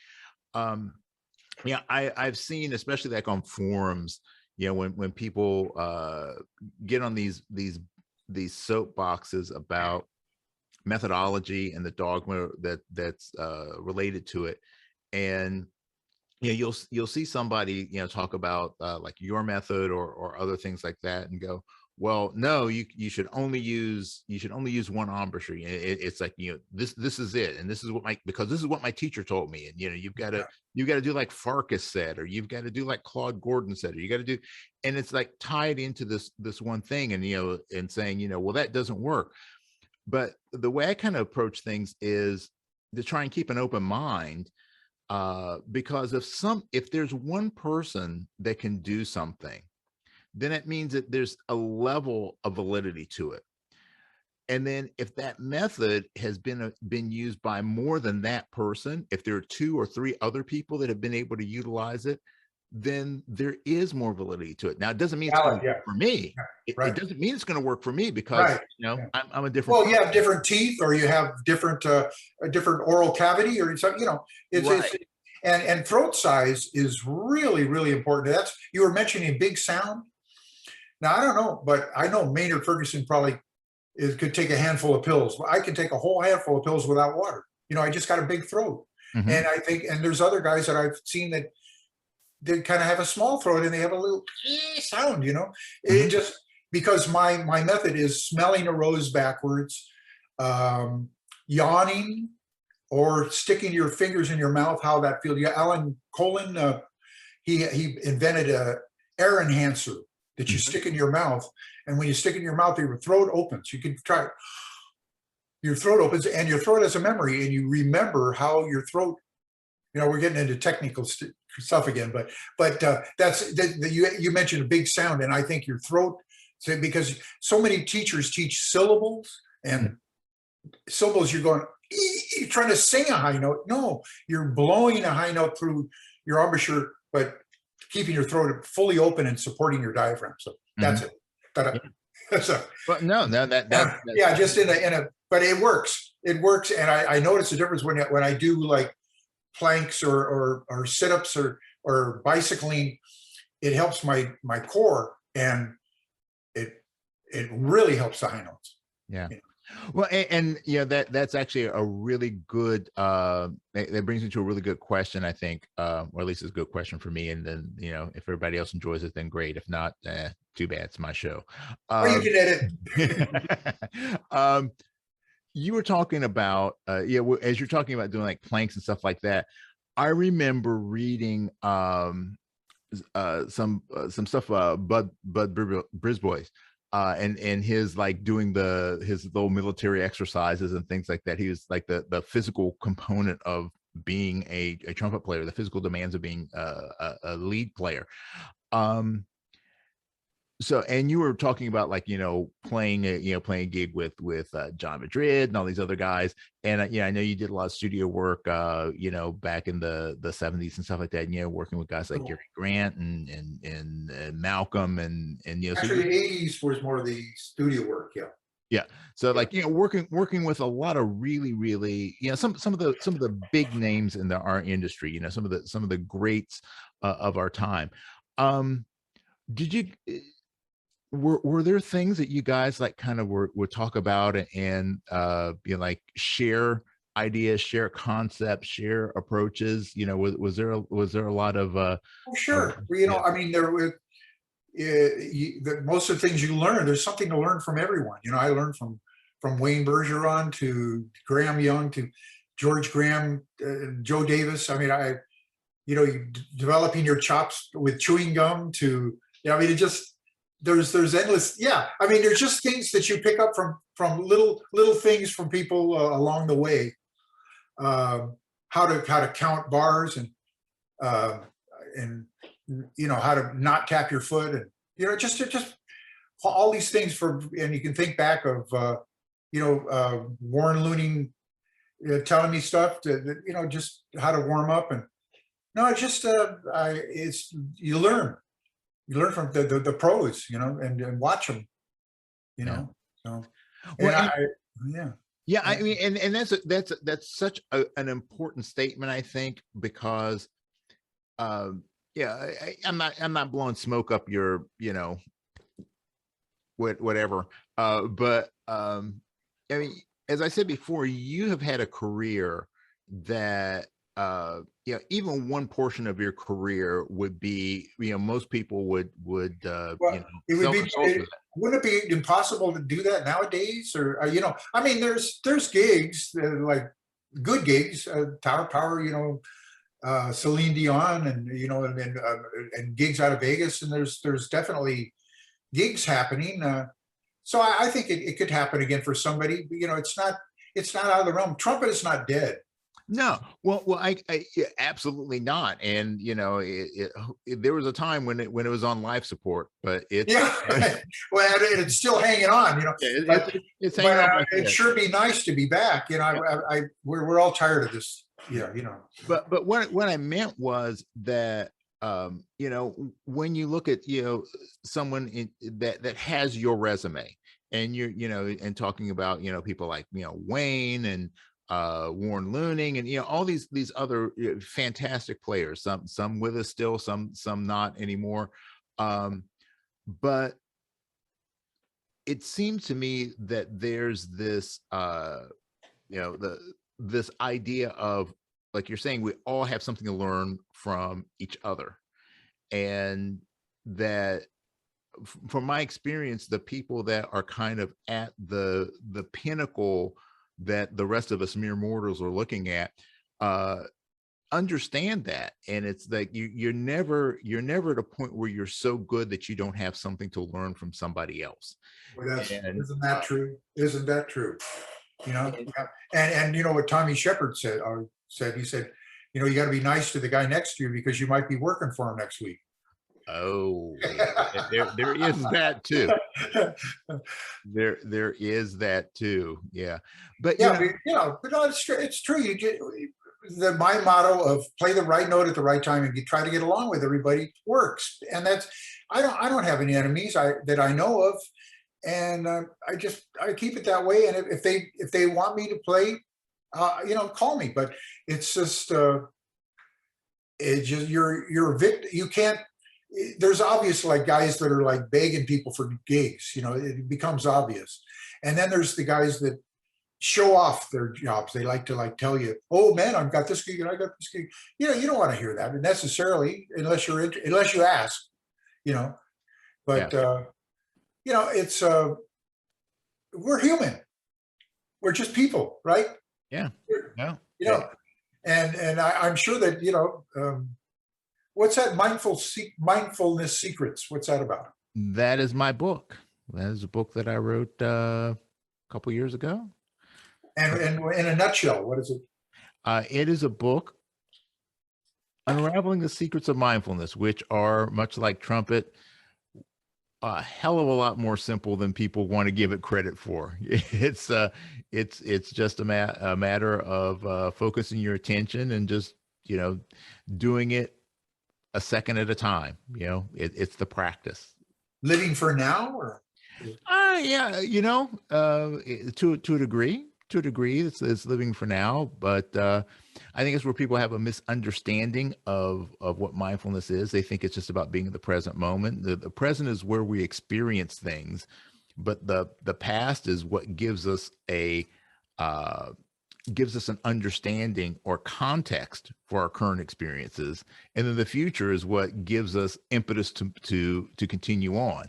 I've seen, especially like on forums, when people get on these soapboxes about methodology and the dogma that's related to it, and you'll see somebody talk about like your method or other things like that, and go, well, no, you should only use one embouchure. It's like, this is it, and this is because this is what my teacher told me, and you've got to do like Farkas said, or you've got to do like Claude Gordon said, or you got to do, and it's like tied into this one thing, and and saying, well, that doesn't work. But the way I kind of approach things is to try and keep an open mind, because if there's one person that can do something, then it means that there's a level of validity to it. And then if that method has been used by more than that person, if there are 2 or 3 other people that have been able to utilize it, then there is more validity to it. Now, it doesn't mean it's going to work for me. It doesn't mean it's going to work for me because I'm a different.
Well, you have different teeth, or you have different a different oral cavity, or something. It's and throat size is really, really important. You were mentioning big sound. Now, I don't know, but I know Maynard Ferguson probably could take a handful of pills. I can take a whole handful of pills without water. I just got a big throat. Mm-hmm. And I think, and there's other guys that I've seen that they kind of have a small throat and they have a little sound, Mm-hmm. It just, because my method is smelling a rose backwards, yawning, or sticking your fingers in your mouth, how that feels. Alan Colin, he invented a air enhancer that you stick in your mouth, and when you stick it in your mouth, your throat opens. You can try it. Your throat opens, and your throat has a memory, and you remember how your throat. We're getting into technical stuff again, but you mentioned a big sound, and I think your throat, because so many teachers teach syllables, and syllables you're going, you're trying to sing a high note. No, you're blowing a high note through your embouchure, but keeping your throat fully open and supporting your diaphragm. So that's it. So,
well, no,
just in a, but it works. It works, and I notice the difference when I do like planks or sit-ups or bicycling. It helps my core, and it really helps the high notes.
Yeah. Well, and that's actually a really good, that brings me to a really good question, I think, or at least it's a good question for me. And then, if everybody else enjoys it, then great. If not, too bad. It's my show.
Or you can
edit. You were talking about, as you're talking about doing like planks and stuff like that, I remember reading some stuff, Bud Brisbois. And his like doing his little military exercises and things like that. He was like the physical component of being a trumpet player, the physical demands of being a lead player. So, and you were talking about like, playing a gig with John Madrid and all these other guys. And I know you did a lot of studio work, back in the 70s and stuff like that, and, working with guys like Gary Grant and Malcolm and
actually the 80s was more of the studio work.
Yeah. So like, working with a lot of really, really, some of the big names in our industry, some of the greats of our time. Did you, were there things that you guys like kind of would talk about and like share ideas, share concepts, share approaches? Was there a lot of
sure. I mean, there were most of the things you learn, there's something to learn from everyone. I learned from Wayne Bergeron to Graham Young to George Graham, Joe Davis. I mean, developing your chops with chewing gum to, it just, there's endless. I mean, there's just things that you pick up from little things from people along the way. How to count bars and how to not tap your foot, and just all these things and you can think back of Warren Looning telling me stuff to just how to warm up, and it's just you learn from the pros, and watch them, so.
Well, I mean, and that's such an important statement, I think, because I'm not blowing smoke up your whatever, but I mean, as I said before, you have had a career that even one portion of your career would be, most people would
Well, it would be,
sell themselves with that.
wouldn't it be impossible to do that nowadays? Or, I mean, there's gigs, like good gigs, Tower Power, Celine Dion, and and gigs out of Vegas, and there's definitely gigs happening. So I think it could happen again for somebody. It's not out of the realm. Trumpet is not dead.
No, well, yeah, absolutely not. And there was a time when it was on life support, but it's
Yeah, well, and it's still hanging on. But,
it's hanging on.
It'd sure be nice to be back. We're all tired of this. Yeah,
But what I meant was that when you look at someone that has your resume, and you're and talking about people like Wayne and Warren Looning, and all these other fantastic players, some with us still, some not anymore, but it seems to me that there's this this idea of, like you're saying, we all have something to learn from each other, and that from my experience, the people that are kind of at the pinnacle that the rest of us mere mortals are looking at understand that. And it's like you're never at a point where you're so good that you don't have something to learn from somebody else.
Well, isn't that true? Isn't that true? And what Tommy Shepard said, he said, you got to be nice to the guy next to you because you might be working for him next week.
Oh, there is that too. There is that too. Yeah, but
it's true. My motto of play the right note at the right time and try to get along with everybody works, and that's I don't have any enemies that I know of, and I keep it that way. And if they want me to play, call me. But it's just you're a victim. You can't. There's obvious like guys that are like begging people for gigs, it becomes obvious. And then there's the guys that show off their jobs. They like to tell you, oh man, I've got this gig and I got this gig. You don't want to hear that necessarily unless you ask, but it's we're human. We're just people, right?
Yeah.
And I'm sure that, what's that mindfulness secrets? What's that about?
That is my book. That is a book that I wrote a couple years ago.
And in a nutshell, what is it?
It is a book unraveling the secrets of mindfulness, which are, much like Trumpet, a hell of a lot more simple than people want to give it credit for. It's just a matter of focusing your attention and just doing it a second at a time. It's the practice. Living for now, or yeah, to a degree. To a degree, it's living for now, but I think it's where people have a misunderstanding of what mindfulness is. They think it's just about being in the present moment. The present is where we experience things, but the past is what gives us an understanding or context for our current experiences, and then the future is what gives us impetus to continue on.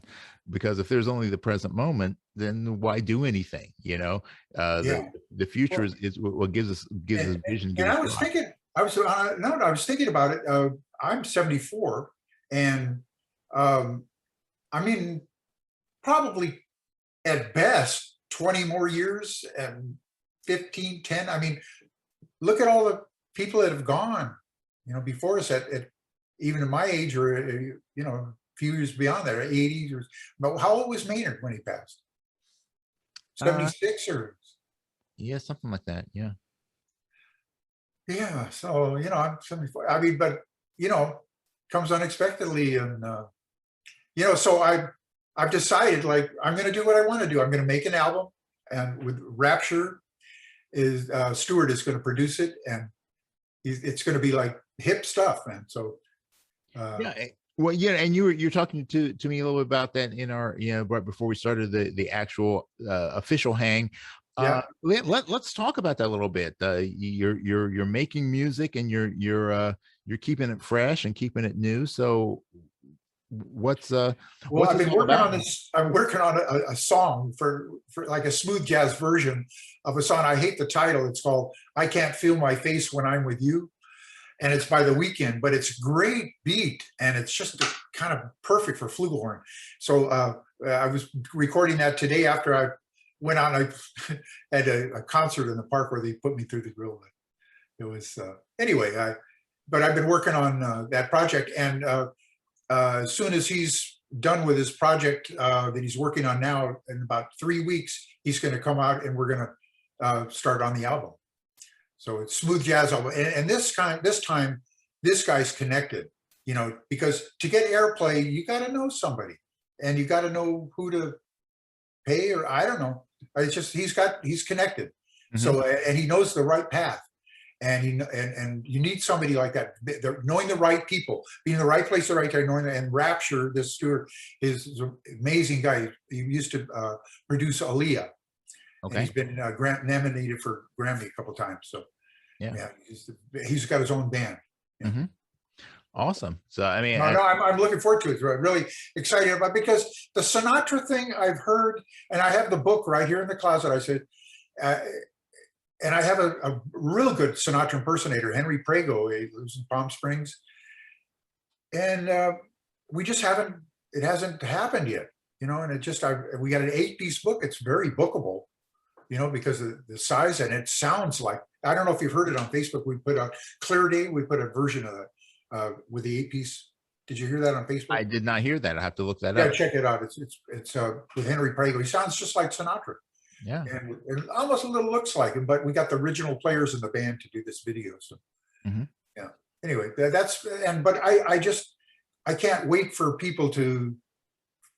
Because if there's only the present moment, then why do anything? The future is what gives us vision.
And I was thinking about it. I'm 74, and I mean, probably at best 20 more years, and 15, 10. I mean, look at all the people that have gone, before us at even in my age, or a few years beyond that, 80s. But how old was Maynard when he passed? 76 or?
Yeah, something like that. Yeah.
Yeah. So, I'm 74. I mean, but, comes unexpectedly. And, so I've decided, like, I'm going to do what I want to do. I'm going to make an album, and with Rapture Stewart is going to produce it, and it's going to be like hip stuff, man. So,
well, yeah, and you're talking to me a little bit about that in our, right before we started the actual official hang. Let's talk about that a little bit. You're making music, and you're keeping it fresh and keeping it new. So what's
Well,
what's
I've
this
been
all
working on
about?
this. I'm working on a song for like a smooth jazz version of a song. I hate the title. It's called "I Can't Feel My Face When I'm With You," and it's by The Weeknd. But it's great beat, and it's just kind of perfect for flugelhorn. So I was recording that today after I went on. I had a concert in the park where they put me through the grill. It was anyway. But I've been working on that project, and as soon as he's done with his project that he's working on now, in about 3 weeks, he's going to come out, and we're going to start on the album. So it's smooth jazz album, and this time, this guy's connected, because to get airplay, you got to know somebody, and you got to know who to pay, or I don't know. It's just he's connected, so and he knows the right path. And you need somebody like that, knowing the right people, being in the right place at the right time, knowing that. And Rapture, this Stewart, is an amazing guy. He used to produce Aaliyah, and he's been nominated for Grammy a couple of times. So yeah, he's got his own band. Yeah.
Awesome. So I mean,
I'm looking forward to it. I'm really excited about, because the Sinatra thing I've heard, and I have the book right here in the closet. I said. And I have a real good Sinatra impersonator, Henry Prego. He lives in Palm Springs. And we just it hasn't happened yet, and we got an 8-piece book. It's very bookable, because of the size, and it sounds like, I don't know if you've heard it on Facebook. We put out Clear Day. We put a version of it with the 8-piece. Did you hear that on Facebook?
I did not hear that. I have to look that up.
Yeah, check it out. It's with Henry Prego. He sounds just like Sinatra.
Yeah,
and it almost a little looks like him, but we got the original players in the band to do this video. So yeah. Anyway, but I can't wait for people to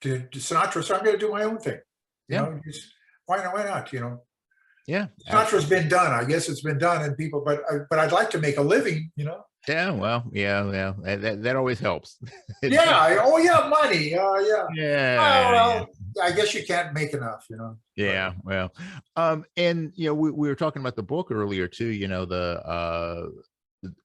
Sinatra. So I'm going to do my own thing. Why not?
Yeah.
Sinatra's been done. I guess it's been done, and people, but I'd like to make a living.
Yeah. Well. Yeah. That always helps.
Yeah. Oh yeah. Money. Yeah.
Yeah.
Well, I guess you can't make enough,
Yeah. Well, and we were talking about the book earlier too. The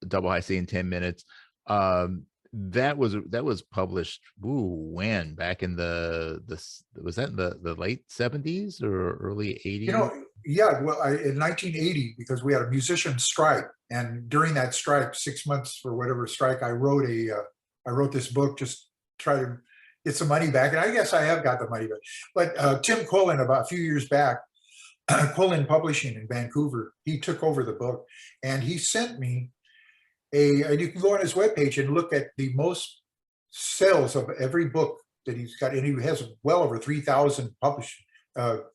Double High C in 10 minutes. That was published. When back in was that in the late 70s or early 80s?
Yeah. Well, in 1980, because we had a musician strike, and during that strike, 6 months or whatever strike, I wrote this book, just try to get some money back. And I guess I have got the money back. But Tim Quillen, about a few years back, Quillen Publishing in Vancouver, he took over the book, and he sent me and you can go on his webpage and look at the most sales of every book that he's got. And he has well over 3,000 published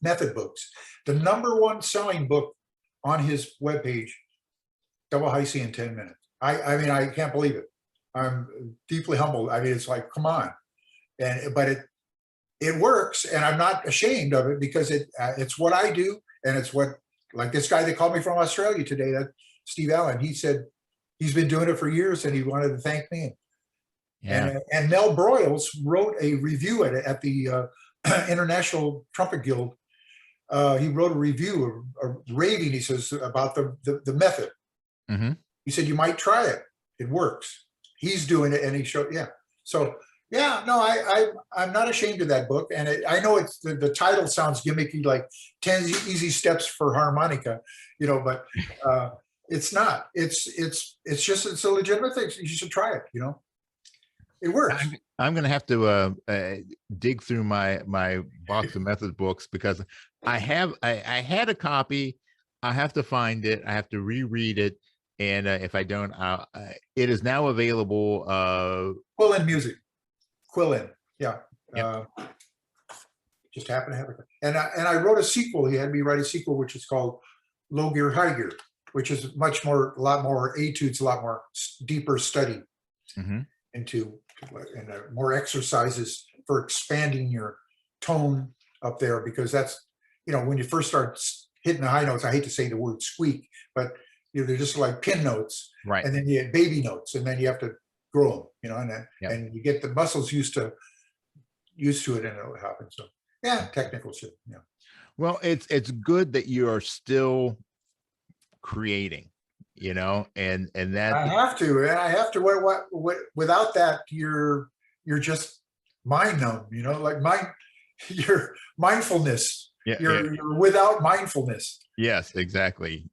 method books. The #1 selling book on his webpage, Double High C in 10 minutes. I mean, I can't believe it. I'm deeply humbled. I mean, it's like, come on. But it works, and I'm not ashamed of it, because it's what I do, and it's what, like this guy that called me from Australia today, that Steve Allen, he said he's been doing it for years, and he wanted to thank me.
Yeah.
And Mel Broyles wrote a review at the International Trumpet Guild. He wrote a review, a raving, he says, about the method. He said, you might try it. It works. He's doing it, and he showed, yeah. So yeah, no, I'm not ashamed of that book, and I know it's the title sounds gimmicky, like 10 Easy Steps for Harmonica, but it's not. It's just, it's a legitimate thing. You should try it. It works.
I'm going to have to dig through my box of method books, because I had a copy. I have to find it. I have to reread it, and if I don't, it is now available.
Quillen Music. Quillen, yeah.
Yep.
Just happened to have it. And I wrote a sequel. He had me write a sequel, which is called Low Gear, High Gear, which is a lot more etudes, a lot more deeper study into, and more exercises for expanding your tone up there, because that's, when you first start hitting the high notes, I hate to say the word squeak, but they're just like pin notes,
right? And
then you get baby notes, and then you have to grow them, and you get the muscles used to it, and it'll happen. So yeah, technical shit. Yeah.
Well, it's good that you are still creating, and that.
I have to, and I have to. What? Without that, you're just mind numb. Like your mindfulness.
Yeah, yeah.
You're without mindfulness.
Yes, exactly.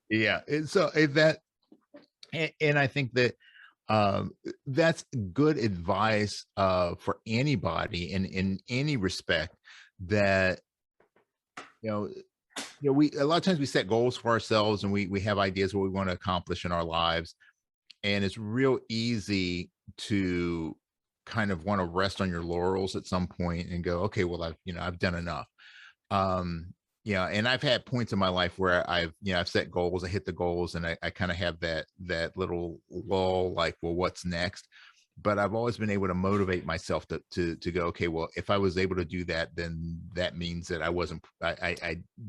Yeah. And so that, and I think that that's good advice for anybody in any respect, that we a lot of times we set goals for ourselves, and we have ideas what we want to accomplish in our lives, and it's real easy to kind of want to rest on your laurels at some point and go, okay, well, I've done enough. And I've had points in my life where I've set goals, I hit the goals, and I kind of have that little lull, like, well, what's next? But I've always been able to motivate myself to go, okay, well, if I was able to do that, then that means that I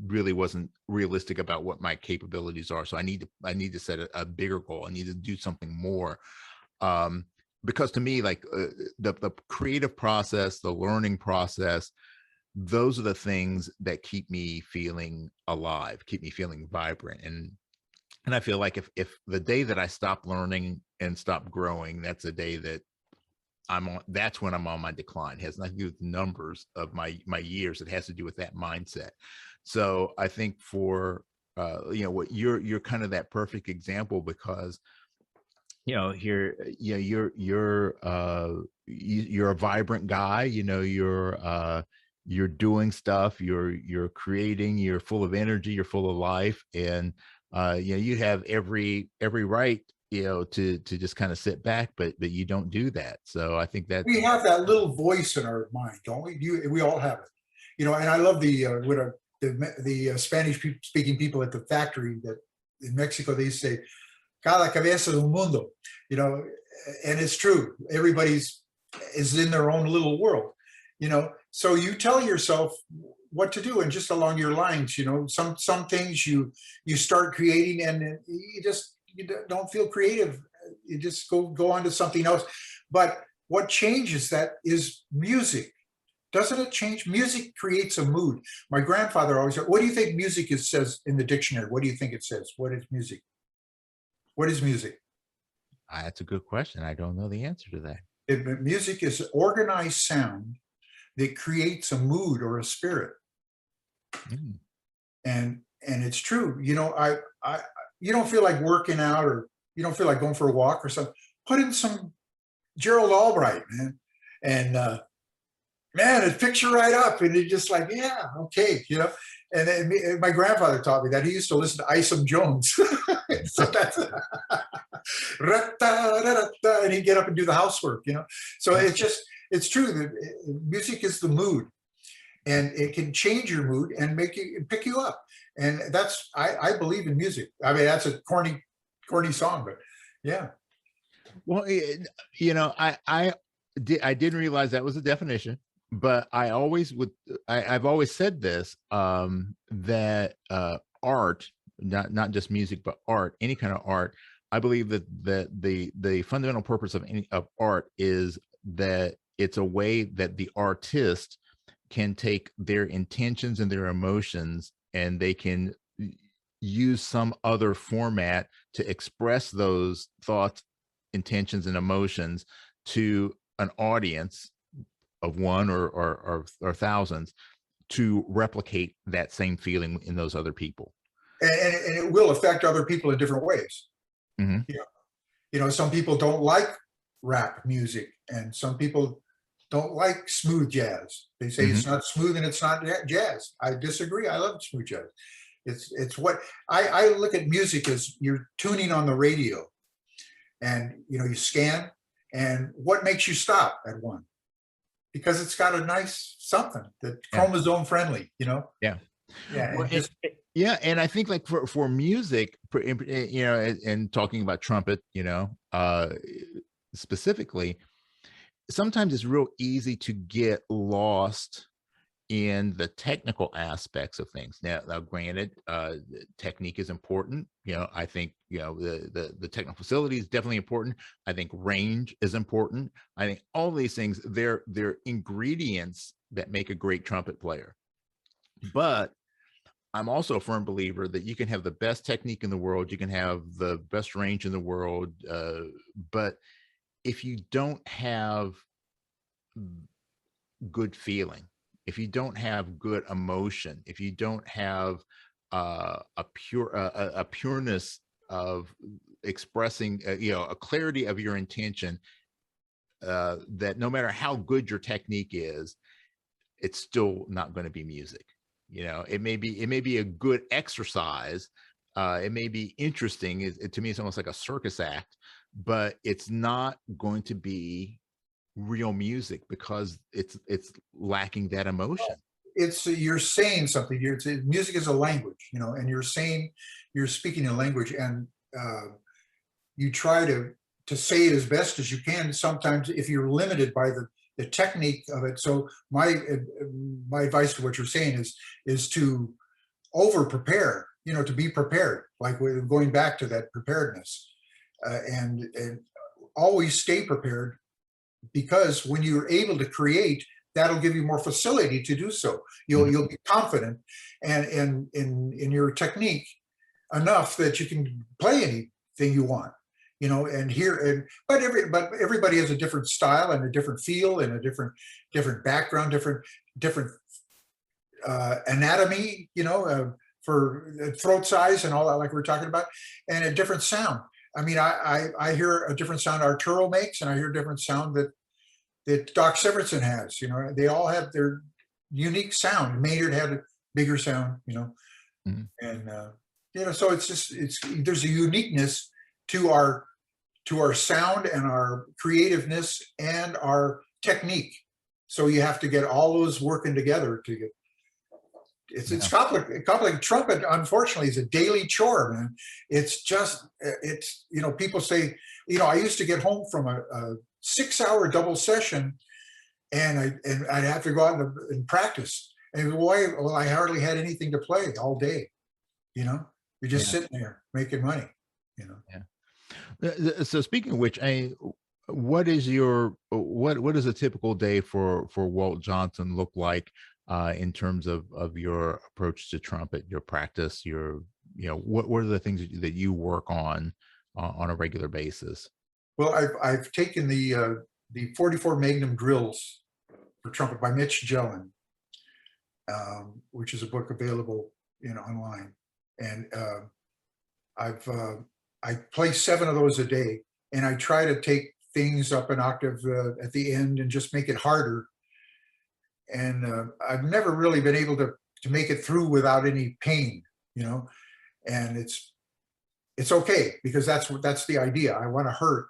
really wasn't realistic about what my capabilities are. So I need to set a bigger goal. I need to do something more. Because to me, like the creative process, the learning process, those are the things that keep me feeling alive, keep me feeling vibrant. And I feel like if the day that I stop learning and stop growing, that's the day that that's when I'm on my decline. It has nothing to do with the numbers of my years. It has to do with that mindset. So I think for what you're kind of that perfect example, because here, you're a vibrant guy. You're doing stuff, you're creating, you're full of energy, you're full of life, and you have every right to just kind of sit back, but you don't do that. So I think that
we have that little voice in our mind, don't we? We all have it, and I love the Spanish speaking people at the factory that in Mexico, they say cada cabeza de un mundo, and it's true. Everybody's is in their own little world, so you tell yourself what to do, and just along your lines, some things you start creating, and you don't feel creative. You just go on to something else. But what changes that is music. Doesn't it change? Music creates a mood. My grandfather always said, what do you think music says in the dictionary? What do you think it says? What is music? What is music?
That's a good question. I don't know the answer to that.
Music is organized sound that creates a mood or a spirit.
Mm.
And it's true. I you don't feel like working out, or you don't feel like going for a walk or something. Put in some Gerald Albright, man. And man, it picks you right up, and you're just like, yeah, okay, And then my grandfather taught me that. He used to listen to Isom Jones. So that's and he'd get up and do the housework, So it's true that music is the mood, and it can change your mood and pick you up. And that's, I believe in music. I mean, that's a corny song, but yeah.
Well, I didn't realize that was a definition, but I've always said this, that art, not just music, but art, any kind of art. I believe that the fundamental purpose of art is that it's a way that the artist can take their intentions and their emotions, and they can use some other format to express those thoughts, intentions, and emotions to an audience of one or thousands, to replicate that same feeling in those other people.
And it will affect other people in different ways.
Mm-hmm.
Some people don't like rap music, and some people don't like smooth jazz. They say it's not smooth and it's not jazz. I disagree. I love smooth jazz. It's what I look at music as you're tuning on the radio, and you scan, and what makes you stop at one? Because it's got a nice something that's chromosome friendly,
Yeah.
Yeah.
Well, and I think like for music, and talking about trumpet, specifically, sometimes it's real easy to get lost in the technical aspects of things. Now granted, technique is important. I think the technical facility is definitely important. I think range is important. I think all these things, they're ingredients that make a great trumpet player. But I'm also a firm believer that you can have the best technique in the world, you can have the best range in the world, but if you don't have good feeling, if you don't have good emotion, if you don't have a pureness of expressing, a clarity of your intention, that no matter how good your technique is, it's still not going to be music. It may be a good exercise. It may be interesting. To me, it's almost like a circus act, but it's not going to be real music because it's lacking that emotion.
It's you're saying something. Music is a language, and you're speaking a language, and you try to say it as best as you can. Sometimes, if you're limited by the technique of it. So my advice to what you're saying is to over prepare, to be prepared, like we're going back to that preparedness, and always stay prepared, because when you're able to create, that'll give you more facility to do so. You'll be confident and in your technique enough that you can play anything you want, but everybody has a different style and a different feel and a different background, different anatomy, for throat size and all that, like we were talking about, and a different sound. I mean, I hear a different sound Arturo makes, and I hear a different sound that Doc Severinsen has. They all have their unique sound. Maynard had a bigger sound, and so there's a uniqueness to our sound and our creativeness and our technique. So you have to get all those working together to get. It's complicated. Trumpet, unfortunately, is a daily chore, man. It's people say, I used to get home from a 6-hour double session, and I'd have to go out and practice. And well, I hardly had anything to play all day. You're just sitting there making money.
Yeah. So speaking of which, what does a typical day for Walt Johnson look like? In terms of your approach to trumpet, your practice, what are the things that you work on a regular basis?
Well, I've taken the 44 Magnum drills for trumpet by Mitch Jelen, which is a book available online, and I play 7 of those a day, and I try to take things up an octave at the end and just make it harder. And I've never really been able to make it through without any pain, and it's okay, because that's the idea. I want to hurt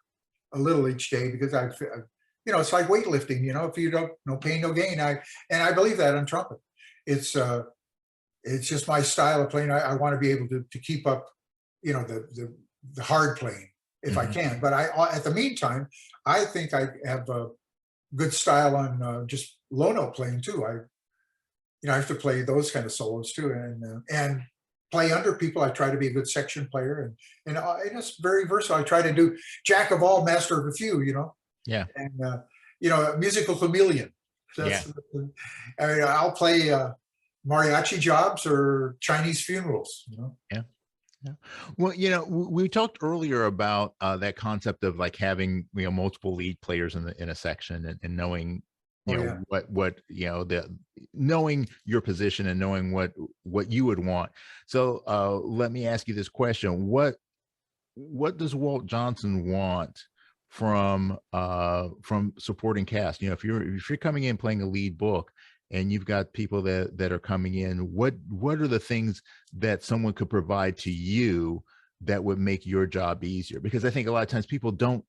a little each day, because it's like weightlifting, if you don't, no pain, no gain. I believe that on trumpet. It's just my style of playing. I want to be able to keep up, the hard playing if I can. But at the meantime, I think I have a good style on just low note playing too. I have to play those kind of solos too, and play under people. I try to be a good section player, and it's very versatile. I try to do jack of all, master of a few.
Yeah.
And musical chameleon. I mean, I'll play mariachi jobs or Chinese funerals.
Yeah. Yeah. Well, we talked earlier about that concept of like having multiple lead players in a section, and knowing knowing your position and knowing what you would want. So let me ask you this question: What does Walt Johnson want from supporting cast? If you're coming in playing a lead book, and you've got people that are coming in, what are the things that someone could provide to you that would make your job easier? Because I think a lot of times people don't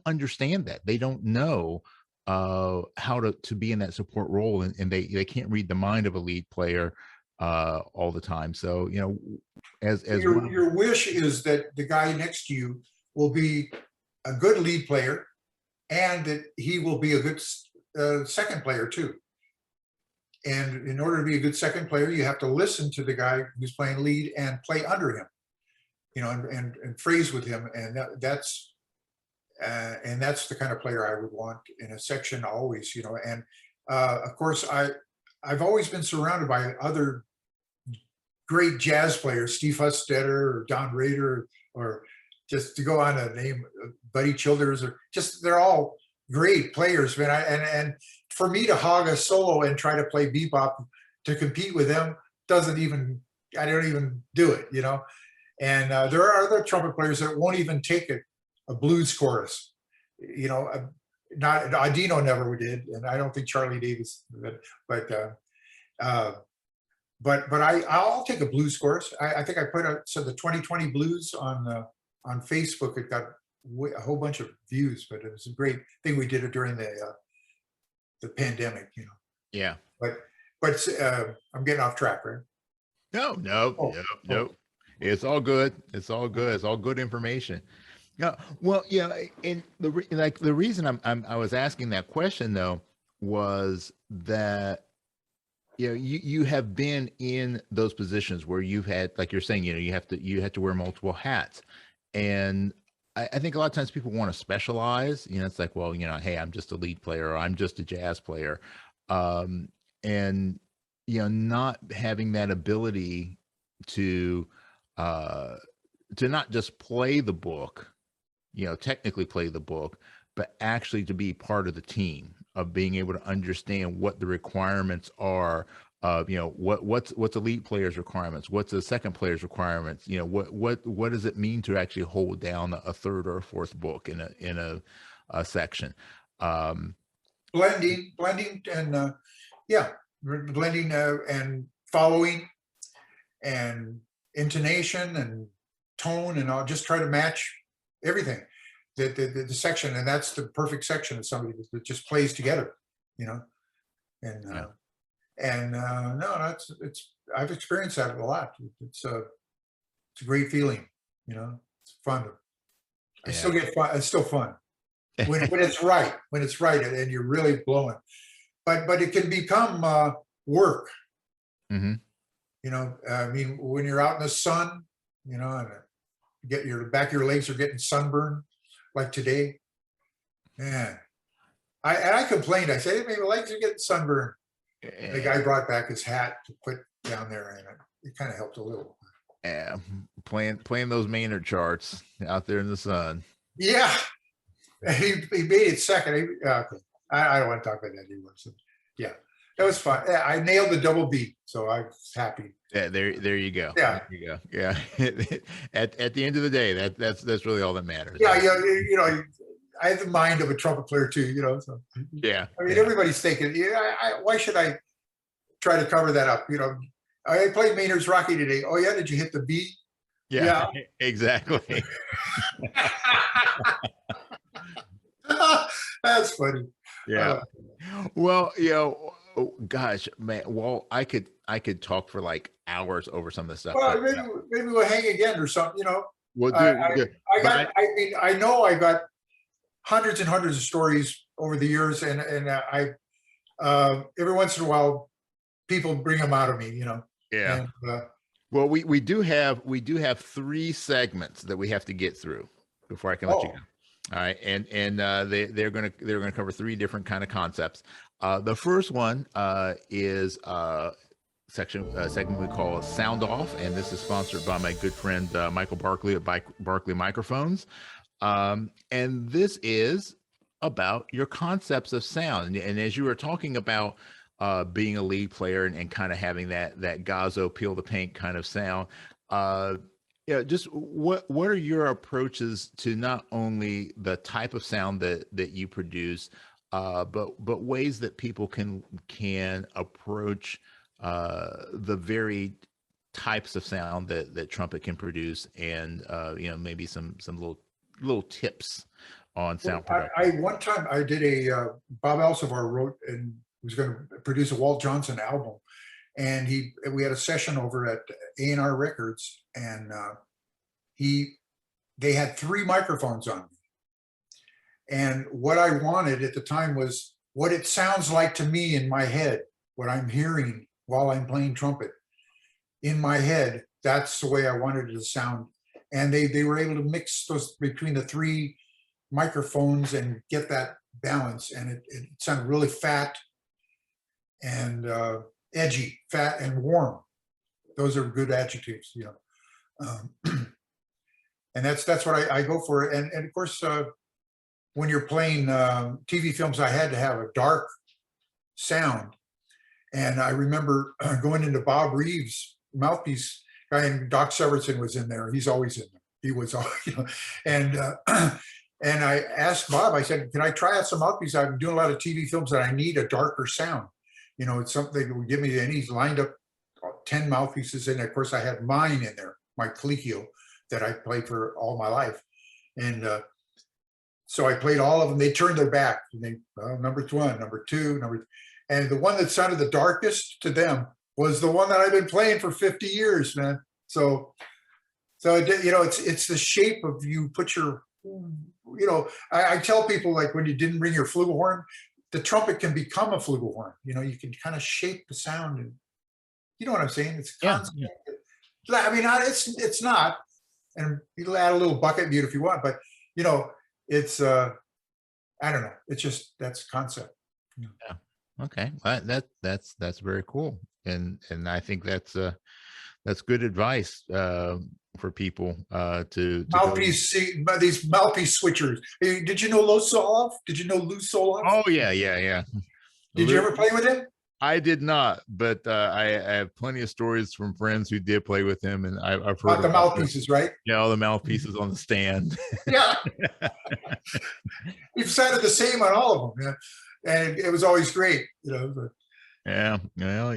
understand that. They don't know how to be in that support role, and they can't read the mind of a lead player all the time. So, as
your wish is that the guy next to you will be a good lead player, and that he will be a good second player too. And in order to be a good second player, you have to listen to the guy who's playing lead and play under him, and phrase with him. And that's the kind of player I would want in a section always, And of course, I've always been surrounded by other great jazz players, Steve Hustedter or Don Rader, or just to go on a name, Buddy Childers, or just, they're all great players, man. And for me to hog a solo and try to play bebop to compete with them I don't even do it, you know? And there are other trumpet players that won't even take a blues chorus, you know. Not Adino never did, and I don't think Charlie Davis, but I'll take a blues chorus. I think I put the 2020 blues on Facebook. It got a whole bunch of views, but it was a great thing. We did it during the pandemic, you know.
Yeah.
But I'm getting off track, right?
No. It's all good. It's all good. It's all good information. Yeah. Well, yeah. And the reason I was asking that question though was that, you know, you have been in those positions where you've had, like you're saying, you know, you have to wear multiple hats. And I think a lot of times people want to specialize, you know. It's like, well, you know, hey, I'm just a lead player, or I'm just a jazz player. And, you know, not having that ability to not just play the book, you know, technically play the book, but actually to be part of the team, of being able to understand what the requirements are of, you know, what's a lead player's requirements, what's a second player's requirements, you know, what does it mean to actually hold down a third or a fourth book in a section.
Blending and blending and following and intonation and tone, and I'll just try to match everything, the section, and that's the perfect section of somebody that just plays together, you know. And no, I've experienced that a lot. It's a great feeling, you know. It's fun. I still get fun. It's still fun when it's right, and you're really blowing. But it can become work.
Mm-hmm.
You know, I mean, when you're out in the sun, you know, and your back of your legs are getting sunburned, like today. Man, I complained. I said, hey, my legs are getting sunburned. And the guy brought back his hat to put down there, and it kind of helped a little.
Yeah, playing those Maynard charts out there in the sun.
Yeah, he made it second. Okay. I don't want to talk about that anymore. So, yeah, that was fun. Yeah, I nailed the double beat, so I was happy.
Yeah, there you go.
Yeah,
there you go. Yeah. at the end of the day, that's really all that matters.
Yeah, you know, I have the mind of a trumpet player too, you know. So
yeah,
I mean, everybody's thinking, why should I try to cover that up? You know, I played Maynard's Rocky today. Oh yeah, did you hit the beat?
Yeah. Exactly.
That's funny.
Yeah. Well, you know, gosh, man, Walt, I could talk for like hours over some of this stuff.
Well, maybe we'll hang again or something, you know.
Well,
I know I got hundreds and hundreds of stories over the years, and I every once in a while people bring them out of me, you know.
Yeah. And, well, we do have 3 segments that we have to get through before I can let you go. All right, and they're gonna cover 3 different kind of concepts. The first one is segment we call Sound Off, and this is sponsored by my good friend Michael Barkley at Barkley Microphones. And this is about your concepts of sound. And as you were talking about being a lead player and kind of having that Gazzo peel the paint kind of sound, just what are your approaches to not only the type of sound that you produce, but ways that people can approach the very types of sound that trumpet can produce, and maybe some little tips on sound production.
One time I did Bob Elsevier wrote and was going to produce a Walt Johnson album, and we had a session over at A&R Records, and they had 3 microphones on me, and what I wanted at the time was what it sounds like to me in my head, what I'm hearing while I'm playing trumpet in my head. That's the way I wanted it to sound. And they were able to mix those between the 3 microphones and get that balance. And it sounded really fat and edgy, fat, and warm. Those are good adjectives, and that's what I go for. And of course, when you're playing TV films, I had to have a dark sound. And I remember going into Bob Reeves' mouthpiece guy, and Doc Severinsen was in there. He's always in there. He was, and and I asked Bob. I said, "Can I try out some mouthpiece? I'm doing a lot of TV films, and I need a darker sound. It's something that would give me." And he's lined up 10 mouthpieces, and of course, I had mine in there, my Colicchio that I played for all my life, and so I played all of them. They turned their back. And they number one, number two, and the one that sounded the darkest to them was the one that I've been playing for 50 years, man. So it's the shape of you put your, I tell people, like, when you didn't ring your flugelhorn, the trumpet can become a flugelhorn. You can kind of shape the sound, and you know what I'm saying? It's constant. Yeah. I mean, it's not, and you'll add a little bucket mute if you want, but it's I don't know. It's just, that's concept.
Yeah. Okay. Well, that's very cool, and I think that's good advice for people to
mouthpiece. These mouthpiece switchers. Hey, did you know Lou Soloff?
Oh yeah.
Did you ever play with him?
I did not, but I have plenty of stories from friends who did play with him, and I've heard
about the mouthpieces, right?
Yeah, all the mouthpieces on the stand.
Yeah, we've sounded the same on all of them, yeah. And it was always great, But.
Yeah, well,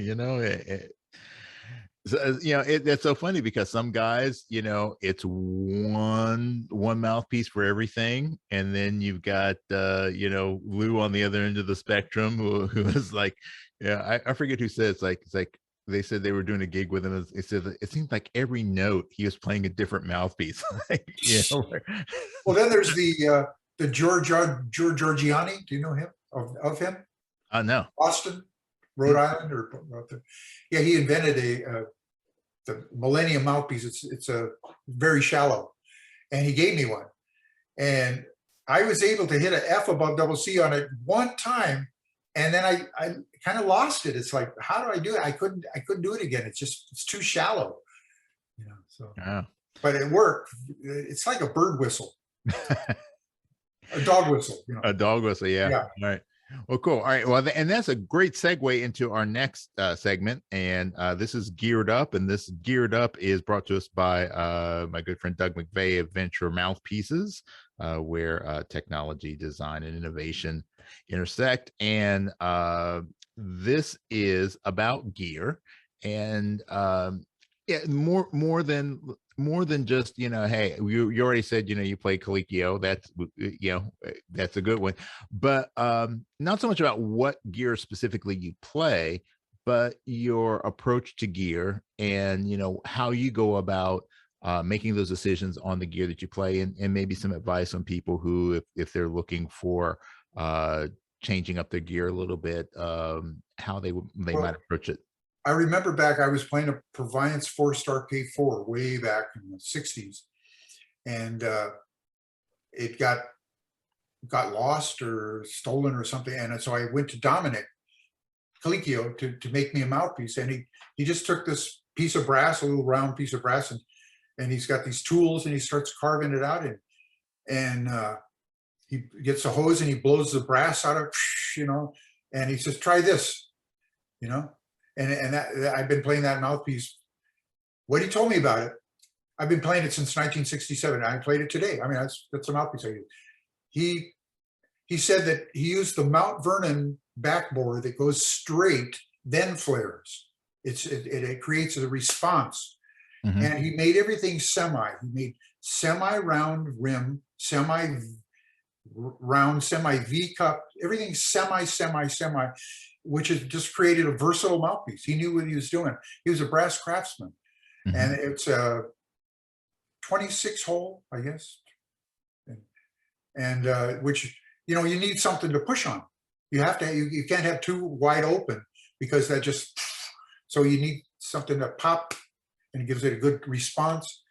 it's so funny because some guys, it's one mouthpiece for everything, and then you've got Lou on the other end of the spectrum who is like, I forget who said it's like they said they were doing a gig with him. It said it seemed like every note he was playing a different mouthpiece.
Well, then there's the George Giorgiani. Do you know him? Of him?
No.
Boston, Rhode Island, he invented the Millennium mouthpiece. It's a very shallow, and he gave me one, and I was able to hit an F above double C on it one time, and then I kind of lost it. It's like, how do I do it? I couldn't do it again. It's too shallow, So,
yeah.
But it worked. It's like a bird whistle. A dog whistle,
A dog whistle, yeah. All right. Well, cool. All right. Well, and that's a great segue into our next segment. And this is Geared Up. And this Geared Up is brought to us by my good friend Doug McVeigh of Venture Mouthpieces, where technology, design, and innovation intersect. And this is about gear, and more than just, hey, you already said, you play Colicchio. That's a good one, but not so much about what gear specifically you play, but your approach to gear, and how you go about making those decisions on the gear that you play, and maybe some advice on people who, if they're looking for changing up their gear a little bit, how they might approach it.
I remember back, I was playing a Proviance 4-star K4 way back in the 60s, and it got lost or stolen or something. And so I went to Dominic Colicchio to make me a mouthpiece, and he just took this piece of brass, a little round piece of brass, and he's got these tools, and he starts carving it out, and he gets a hose and he blows the brass out of, and he says, try this, And that I've been playing that mouthpiece. What he told me about it, I've been playing it since 1967. I played it today. I mean, that's a mouthpiece I use. He said that he used the Mount Vernon backbore that goes straight, then flares. It creates a response. Mm-hmm. And he made everything semi. He made semi-round rim, semi-round, semi-V cup, everything semi, which has just created a versatile mouthpiece. He knew what he was doing. He was a brass craftsman. Mm-hmm. And it's a 26 hole, I guess. And which, you need something to push on. You have to, you can't have too wide open, because that just, so you need something to pop, and it gives it a good response.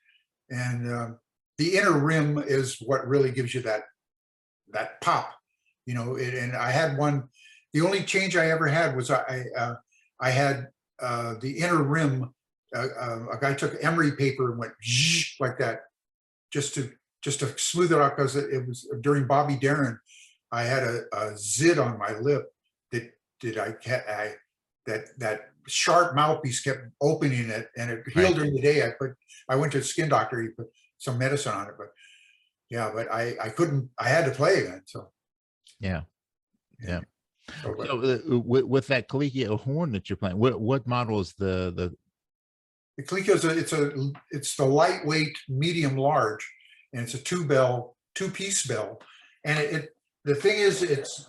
And the inner rim is what really gives you that pop, and I had one The only change I ever had was I had the inner rim. A guy took emery paper and went like that, just to smooth it out, because it was during Bobby Darin. I had a zit on my lip that sharp mouthpiece kept opening it, and it healed during the day. I went to a skin doctor. He put some medicine on it, but yeah, but I couldn't. I had to play again. So
yeah.
So,
with that Colicchio horn that you're playing, what model is the
Colicchio? It's the lightweight medium large, and it's a two-piece bell. And the thing is,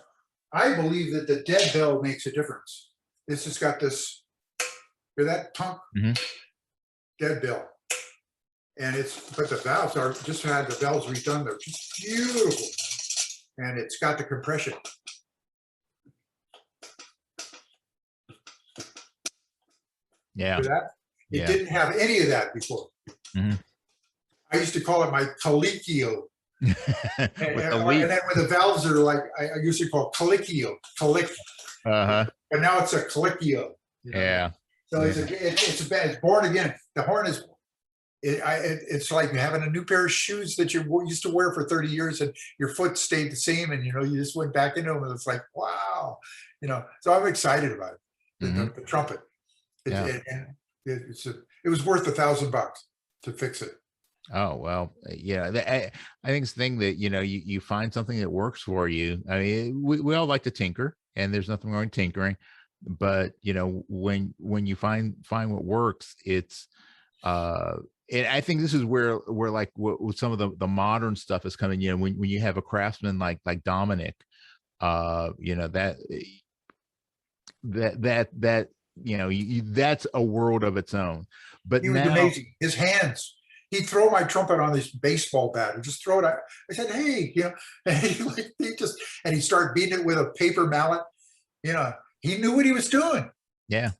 I believe that the dead bell makes a difference. It's just got this, hear that tunk? Dead bell. And but the valves just had the bells redone. They're just beautiful. And it's got the compression.
Yeah.
It didn't have any of that before. I used to call it my Colicchio. and then when the valves are like, I used to call Colicchio, but now it's a Colicchio.
Yeah.
So it's born again. The horn is, it's like having a new pair of shoes that you used to wear for 30 years, and your foot stayed the same, and you just went back into them, and it's like, wow, So I'm excited about it. The trumpet. It was worth $1,000 to fix it.
Oh, well, yeah, I think it's the thing that, you find something that works for you. I mean, we all like to tinker, and there's nothing wrong with tinkering, but when you find what works, it's and I think this is where like what some of the modern stuff is coming. When you have a craftsman like Dominic, that that's a world of its own. But
he was amazing. His hands. He'd throw my trumpet on this baseball bat and just throw it out. I said, "Hey," and he'd start beating it with a paper mallet. He knew what he was doing.
Yeah.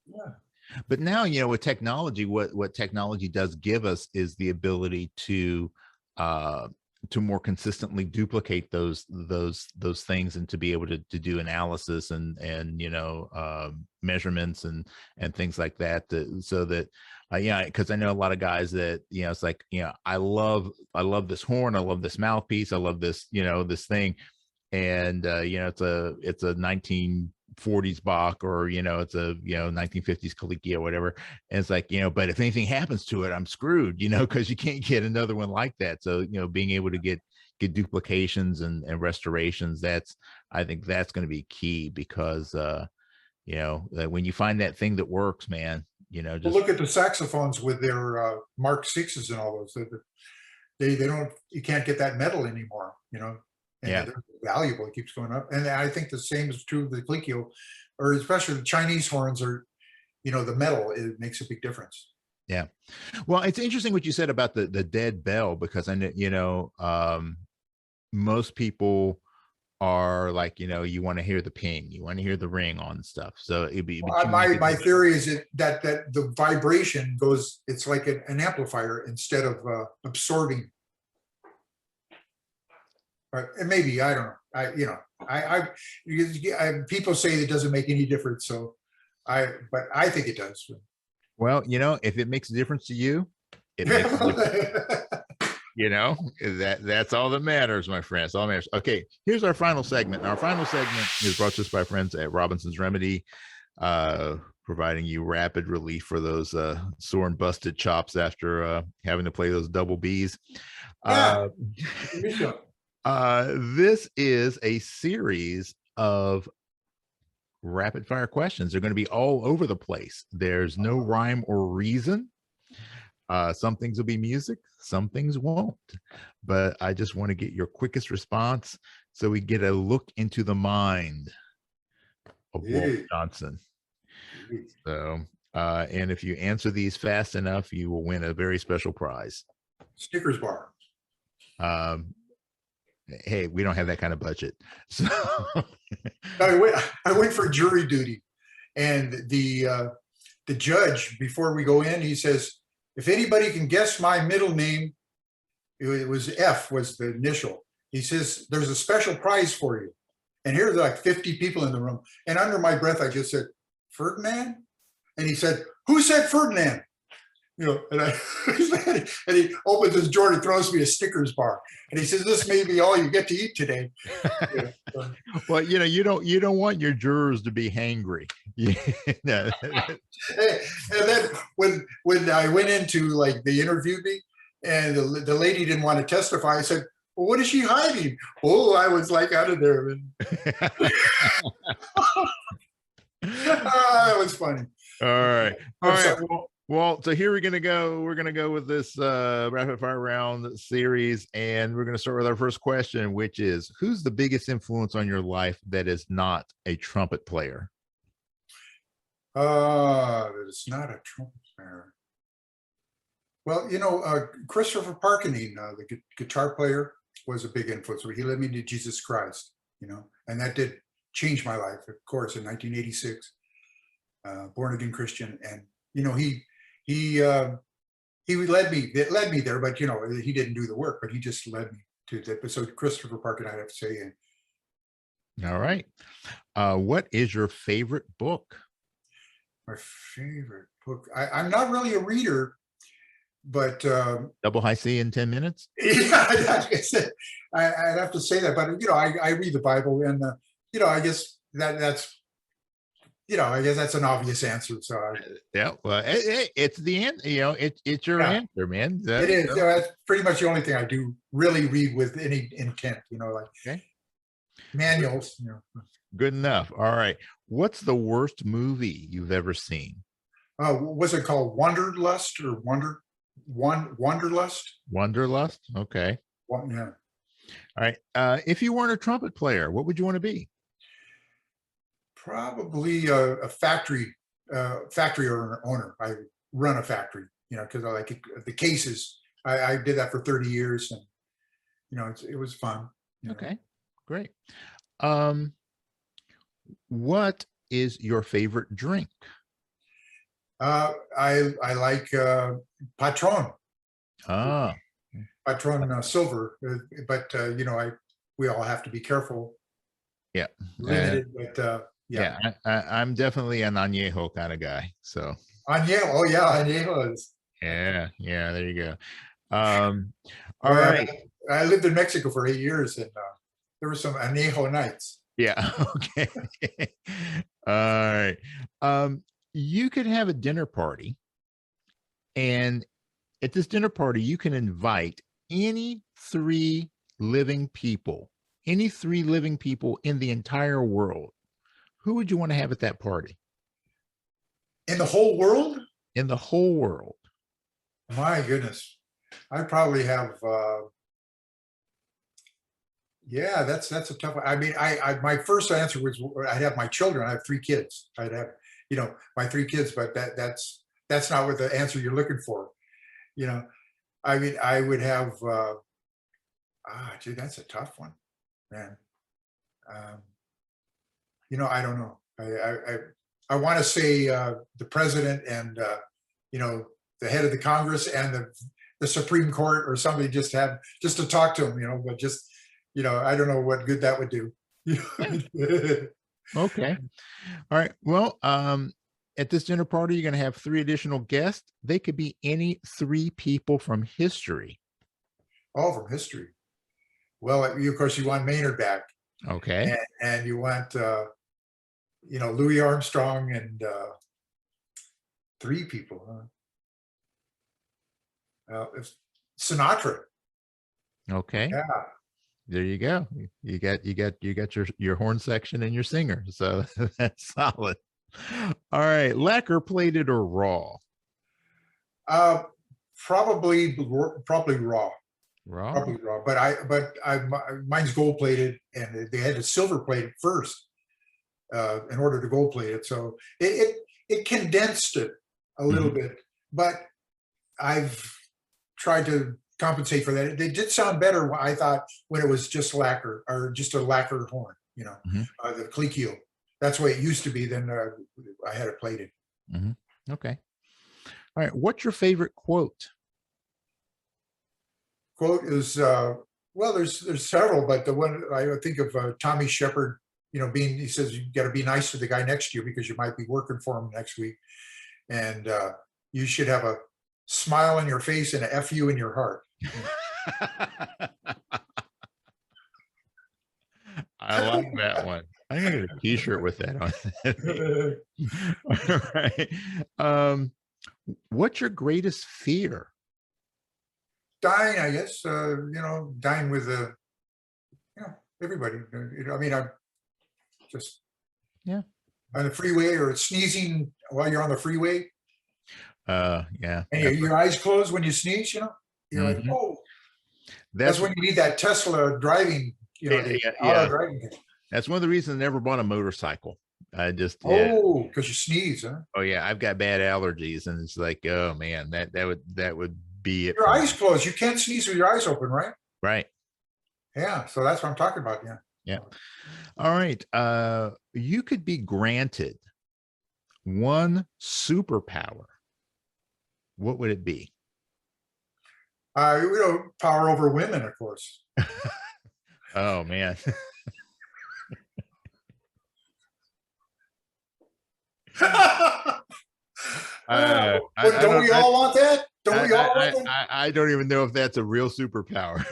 But now, with technology, what technology does give us is the ability to more consistently duplicate those things, and to be able to do analysis and measurements and things like that, so that because I know a lot of guys that it's like, I love this horn, I love this mouthpiece, I love this this thing, and it's a 1940s Bach, or it's a 1950s Colicchio, whatever, and it's like, but if anything happens to it, I'm screwed, because you can't get another one like that. So being able to get duplications and restorations, I think that's going to be key, because that when you find that thing that works, man, just
look at the saxophones with their Mark VIs and all those. They don't, you can't get that metal anymore, and they're valuable. It keeps going up. And I think the same is true of the Colicchio, or especially the Chinese horns are, the metal, it makes a big difference.
Yeah. Well, it's interesting what you said about the dead bell, because I know, most people are like, you want to hear the ping, you want to hear the ring on stuff. So it'd be,
my theory is that the vibration goes, it's like an amplifier instead of absorbing. But maybe, I don't know. I people say it doesn't make any difference. So but I think it does.
Well, if it makes a difference to you, it makes a difference. That's all that matters, my friends. All that matters. Okay, here's our final segment. Our final segment is brought to us by friends at Robinson's Remedy, providing you rapid relief for those sore and busted chops after having to play those double Bs. This is a series of rapid fire questions. They're going to be all over the place. There's no rhyme or reason. Some things will be music, some things won't. But I just want to get your quickest response, so we get a look into the mind of Walt Johnson. So, and if you answer these fast enough, you will win a very special prize.
Snickers bar.
Hey, we don't have that kind of budget. So
I went for jury duty, and the judge, before we go in, he says, if anybody can guess my middle name, it was F was the initial. He says, there's a special prize for you. And here's like 50 people in the room. And under my breath, I just said, Ferdinand? And he said, who said Ferdinand? You know, and and he opens his drawer and throws me a Snickers bar. And he says, this may be all you get to eat today. Yeah.
Well, you don't want your jurors to be hangry. Yeah.
And then when I went into, like, they interviewed me, and the lady didn't want to testify, I said, well, what is she hiding? Oh, I was like out of there. That was funny.
All right. Well, so here we're gonna go. We're gonna go with this rapid fire round series, and we're gonna start with our first question, which is, who's the biggest influence on your life that is not a trumpet player?
That is not a trumpet player. Well, Christopher Parkinine, the guitar player, was a big influence. He led me to Jesus Christ, and that did change my life, of course, in 1986, born again Christian. And, he led me there, but, he didn't do the work, but he just led me to that. So Christopher Parkinine, I have to say.
All right. What is your favorite book?
My favorite book. I'm not really a reader, but
Double High C in 10 minutes.
Yeah, I'd have to say that, but I read the Bible, and I guess that's an obvious answer. So
yeah, well, it's the end. It's your answer, man.
It is. That's pretty much the only thing I do really read with any intent.
Okay.
Manuals.
Good enough. All right. What's the worst movie you've ever seen?
Was it called Wanderlust or Wanderlust?
Wanderlust. Okay.
Yeah.
All right. If you weren't a trumpet player, what would you want to be?
Probably a factory owner. I run a factory, because I like the cases. I did that for 30 years, and it was fun.
Okay, great. What is your favorite drink?
I like Patron. Patron silver, but we all have to be careful.
Yeah,
limited, but
yeah. I'm definitely an añejo kind of guy. So
añejo, oh yeah, añejo is.
Yeah, there you go. All right.
I lived in Mexico for 8 years, and there were some añejo nights.
Yeah. Okay. All right. You could have a dinner party, and at this dinner party, you can invite any three living people in the entire world. Who would you want to have at that party?
In the whole world?
In the whole world.
My goodness. I'd probably have, that's a tough one. I mean, my first answer was I'd have my children. I have 3 kids. I'd have, my 3 kids, but that's not what the answer you're looking for. I mean, I would have, that's a tough one, man. I don't know. I want to say the president and the head of the Congress and the Supreme Court or somebody, just to talk to him, but just I don't know what good that would do.
Okay. All right. Well, at this dinner party, you're going to have 3 additional guests. They could be any 3 people from history.
Oh, from history. Well, of course, you want Maynard back.
Okay.
And you want, Louis Armstrong and 3 people. Sinatra.
Okay.
Yeah.
There you go. You got your horn section and your singer. So that's solid. All right. Lacquer plated or raw?
Probably raw. Probably raw. But mine's gold plated, and they had to silver plate it first in order to gold plate it. So it condensed it a little bit, but I've tried to compensate for that. It did sound better, I thought, when it was just lacquer, or just a lacquer horn, the cliquio. That's the way it used to be. Then I had it plated.
Okay. All right. What's your favorite quote?
Quote is, there's several, but the one I think of, Tommy Shepard he says you got to be nice to the guy next to you because you might be working for him next week. And you should have a smile on your face and a F you in your heart.
I like that one. I'm gonna get a T-shirt with that on. All right. What's your greatest fear?
Dying, I guess. Dying with everybody. I mean, I'm just on the freeway or sneezing while you're on the freeway.
Yeah.
And your eyes close when you sneeze. You're like, oh. That's when you need that Tesla driving. Driving.
That's one of the reasons I never bought a motorcycle. I just
because you sneeze, huh?
Oh yeah, I've got bad allergies, and it's like, oh man, that would be it.
Your eyes closed. You can't sneeze with your eyes open, right?
Right.
Yeah. So that's what I'm talking about. Yeah.
Yeah. All right. You could be granted one superpower. What would it be?
Power over women, of course.
Oh man.
Don't we all want that? Don't we all want that?
I don't even know if that's a real superpower.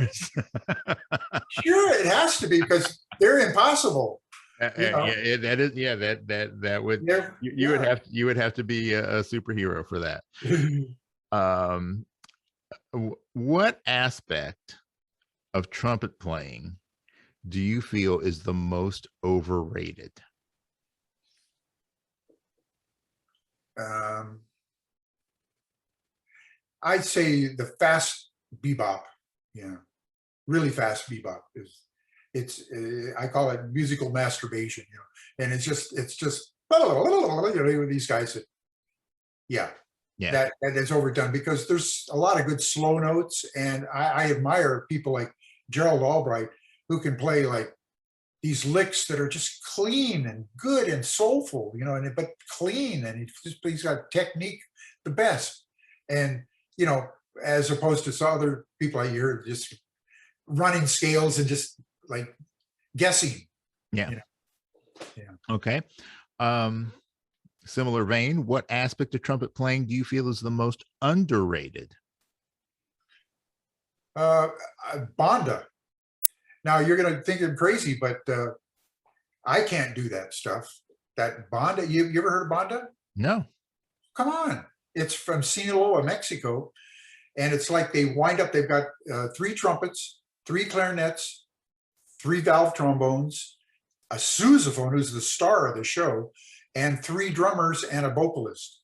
Sure, it has to be because they're impossible.
That is. Yeah, that would. You would have to be a superhero for that. What aspect of trumpet playing do you feel is the most overrated?
I'd say the fast bebop. Yeah, really fast bebop I call it musical masturbation. And it's just these guys that is overdone because there's a lot of good slow notes, and I admire people like Gerald Albright who can play like these licks that are just clean and good and soulful, but clean, and he's got technique the best. And as opposed to some other people I hear just running scales and just like guessing.
Yeah. Okay. Similar vein, what aspect of trumpet playing do you feel is the most underrated?
Banda. Now you're going to think I'm crazy, but I can't do that stuff. That banda. You ever heard of banda?
No.
Come on. It's from Sinaloa, Mexico. And it's like they wind up, they've got 3 trumpets, 3 clarinets, 3 valve trombones, a sousaphone, who's the star of the show, and 3 drummers and a vocalist.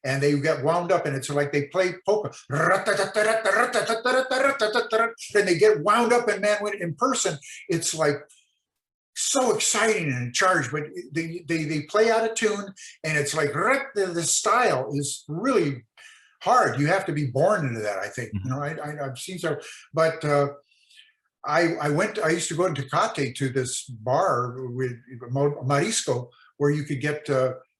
And they get wound up, and it's like they play polka. And they get wound up, and man, when in person, it's like so exciting and charged, but they play out of tune, and it's like the style is really hard. You have to be born into that, I think. I've seen so, but I used to go into Tecate to this bar with Marisco where you could get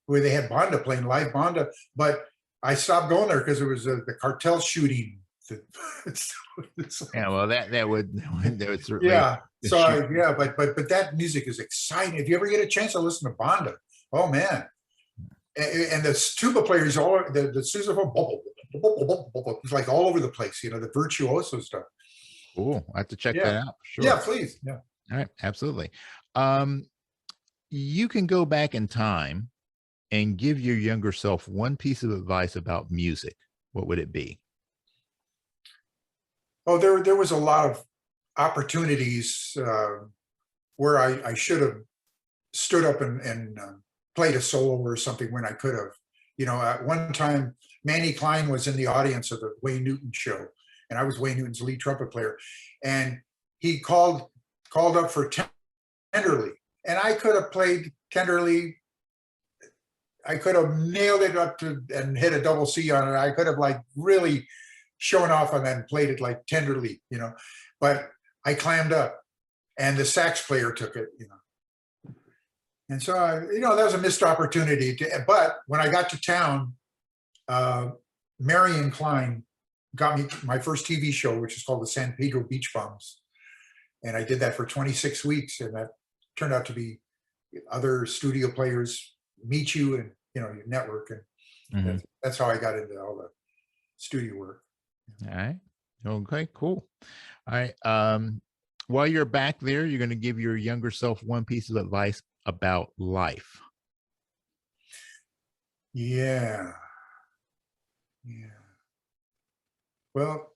where they had banda playing live banda, but I stopped going there because it was the cartel shooting.
Yeah, well, that would certainly.
Yeah. So but that music is exciting. If you ever get a chance to listen to banda, oh man, and the tuba players, all the sousaphone, it's like all over the place. The virtuoso stuff.
Cool. I have to check that out. Sure.
Yeah, please. Yeah.
All right. Absolutely. You can go back in time and give your younger self one piece of advice about music. What would it be?
Oh, there was a lot of opportunities where I should have stood up and played a solo or something when I could have. At one time, Manny Klein was in the audience of the Wayne Newton show, and I was Wayne Newton's lead trumpet player, and he called up for Tenderly, and I could have played Tenderly. I could have nailed it up and hit a double C on it. I could have like really shown off on that and played it like Tenderly, but I clammed up, and the sax player took it, and so that was a missed opportunity. But when I got to town, Marion Klein got me my first TV show, which is called the San Pedro Beach Bums, and I did that for 26 weeks, and that turned out to be other studio players meet you, and you network, and that's how I got into all the studio work.
All right. Okay, cool. All right. While you're back there, you're going to give your younger self one piece of advice about life.
Yeah. Well,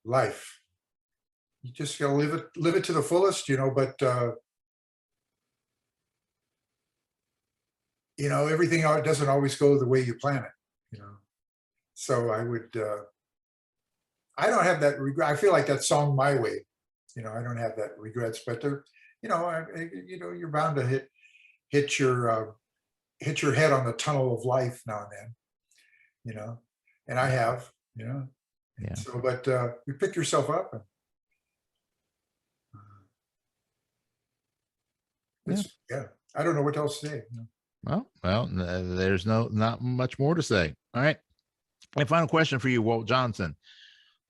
life. You just gotta live it to the fullest, but everything doesn't always go the way you plan it, So I don't have that regret. I feel like that song "My Way." I don't have that regrets, but you're bound to hit your head on the tunnel of life now and then, and I have,
Yeah.
So, but you pick yourself up, and I don't know what else to say.
Well, there's not much more to say. All right. And final question for you, Walt Johnson.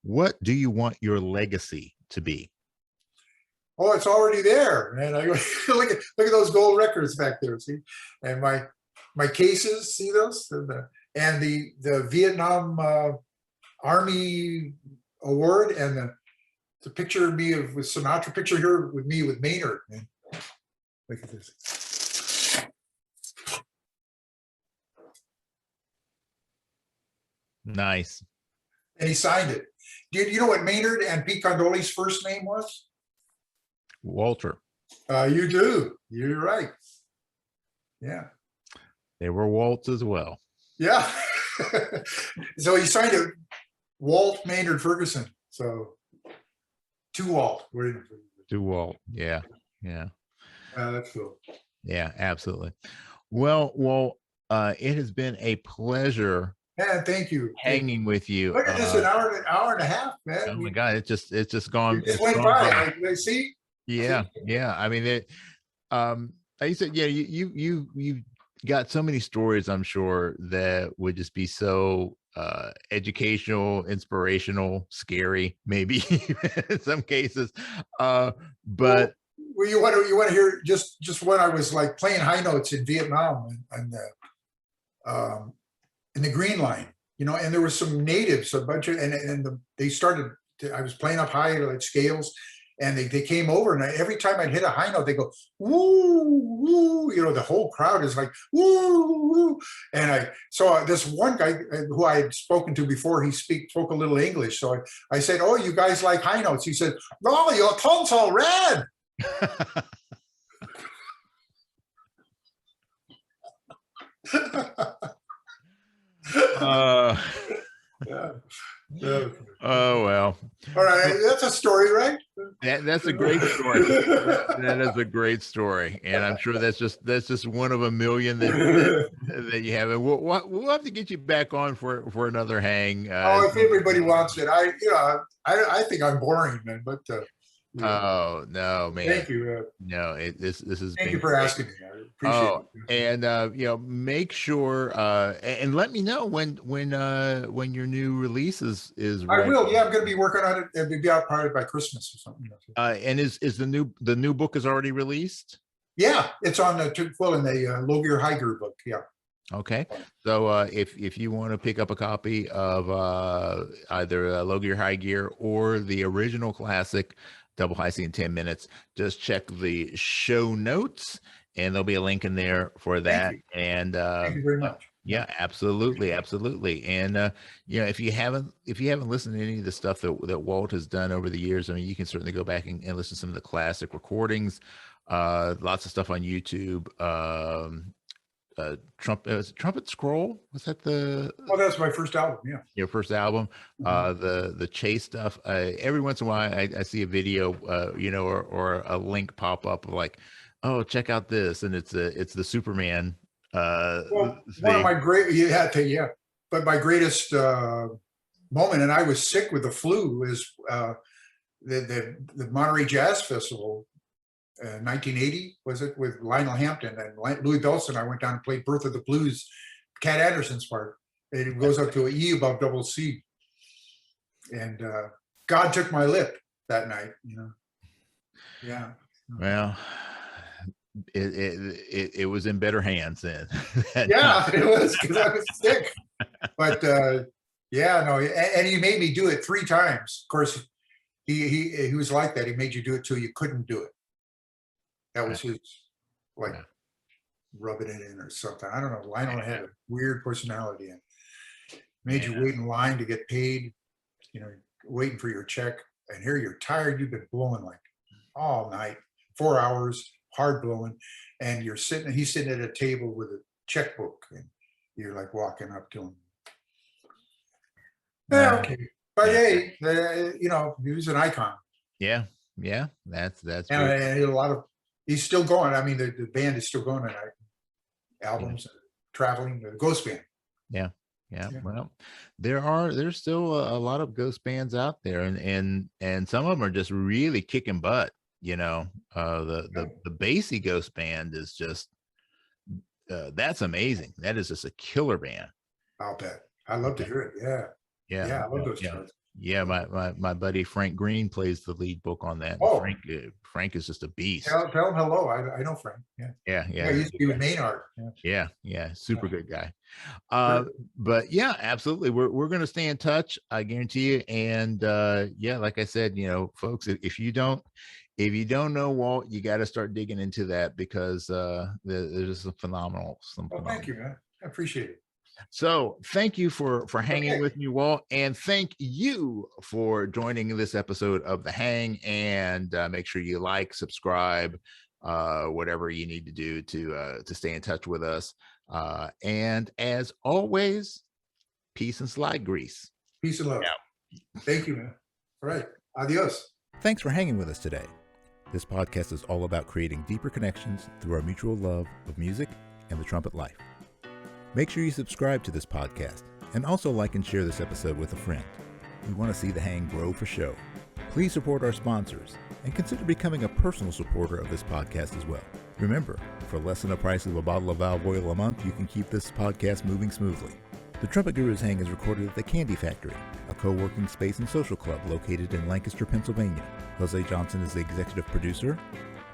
What do you want your legacy to be?
Oh, it's already there, man. I look at those gold records back there. See, and my cases. See those, and the Vietnam Army award, and the picture of me with Sinatra. Picture here with me with Maynard. Man. Look at this.
Nice.
And he signed it. Do you know what Maynard and Pete Condoli's first name was?
Walter.
You do. You're right. Yeah.
They were Walt's as well.
Yeah. So he signed it, Walt Maynard Ferguson. So to Walt.
To Walt. Yeah.
That's cool.
Yeah, absolutely. Well, it has been a pleasure.
Yeah, thank you.
Hanging with you.
Look at this, an hour and a half, man.
Oh my God, it's just gone.
It just went by. I see.
Yeah. I mean, like you said, yeah, you got so many stories, I'm sure, that would just be so educational, inspirational, scary, maybe in some cases. But
well, you want to hear just when I was like playing high notes in Vietnam and in the Green Line, and there were some natives, a bunch of, they started. I was playing up high like scales, and they came over, and every time I'd hit a high note, they go woo woo. The whole crowd is like woo woo. And I saw this one guy who I had spoken to before. He spoke a little English, so I said, "Oh, you guys like high notes?" He said, "No, your tongue's all red."
Oh well.
All right, that's a story, right?
That's a great story. That is a great story, and I'm sure that's just one of a million that you have. And we'll have to get you back on for another hang.
If everybody wants it, I think I'm boring, man. But
oh no, man!
Thank you.
No, this is.
Thank you for asking me. I appreciate it.
And make sure and let me know when your new release is ready.
I will. Yeah, I'm going to be working on it. It'll be out probably by Christmas or something.
And is the new book is already released?
Yeah, it's on in the Logier Higer book. Yeah.
Okay, so if you want to pick up a copy of either Logier High Gear or the original classic Double High C in 10 minutes, just check the show notes, and there'll be a link in there for that. And
thank you very much.
Yeah, absolutely. And if you haven't listened to any of the stuff that Walt has done over the years, I mean, you can certainly go back and listen to some of the classic recordings. Lots of stuff on YouTube. Trumpet Scroll, was that
that's my first album. Yeah,
your first album. The Chase stuff, every once in a while I see a video or a link pop up of like, oh, check out this, and it's the Superman
one of my but my greatest moment, and I was sick with the flu, is the Monterey Jazz Festival. 1980 was it, with Lionel Hampton and Louis Bellson. I went down and played Birth of the Blues, Cat Anderson's part. It goes up to an E above double C. And God took my lip that night, Yeah.
Well, it was in better hands then.
Yeah, it was, because I was sick. But yeah, no, and he made me do it 3 times. Of course, he was like that. He made you do it till you couldn't do it. That was his, like, rubbing it in or something. I don't know. Lionel had a weird personality and made you wait in line to get paid, waiting for your check. And here you're tired. You've been blowing like all night, 4 hours, hard blowing. And he's sitting at a table with a checkbook, and you're like walking up to him. Yeah, okay. But hey, he was an icon.
Yeah. That's
and he's still going. I mean, the band is still going tonight. Albums, traveling, the Ghost Band.
Yeah. Well, there's still a lot of ghost bands out there, and some of them are just really kicking butt. The Basie Ghost Band is just that's amazing. That is just a killer band.
I'll bet. I love to hear it. Yeah, I love those guys.
Yeah, my buddy Frank Green plays the lead book on that.
Oh,
Frank is just a beast.
Tell him hello. I know Frank.
Yeah.
He used to be with Maynard.
Yeah. Super good guy. But yeah, absolutely. We're going to stay in touch. I guarantee you. And like I said, folks, if you don't know Walt, you got to start digging into that, because there's some phenomenal.
Thank you, man. I appreciate it.
So thank you for hanging with me, Walt, and thank you for joining this episode of The Hang. And make sure you like, subscribe, whatever you need to do to stay in touch with us. And as always, peace and slide grease.
Peace and love. Yeah. Thank you, man. All right. Adios.
Thanks for hanging with us today. This podcast is all about creating deeper connections through our mutual love of music and the trumpet life. Make sure you subscribe to this podcast, and also like and share this episode with a friend. We want to see The Hang grow for show. Please support our sponsors, and consider becoming a personal supporter of this podcast as well. Remember, for less than the price of a bottle of valve oil a month, you can keep this podcast moving smoothly. The Trumpet Gurus Hang is recorded at the Candy Factory, a co-working space and social club located in Lancaster, Pennsylvania. Jose Johnson is the executive producer.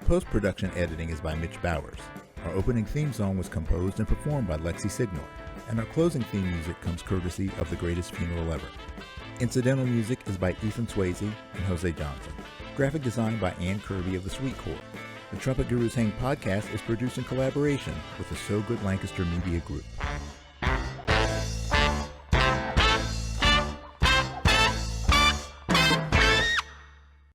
Post-production editing is by Mitch Bowers. Our opening theme song was composed and performed by Lexi Signal, and our closing theme music comes courtesy of The Greatest Funeral Ever. Incidental music is by Ethan Swayze and Jose Johnson. Graphic design by Ann Kirby of the Sweet Corps. The Trumpet Gurus Hang podcast is produced in collaboration with the So Good Lancaster Media Group.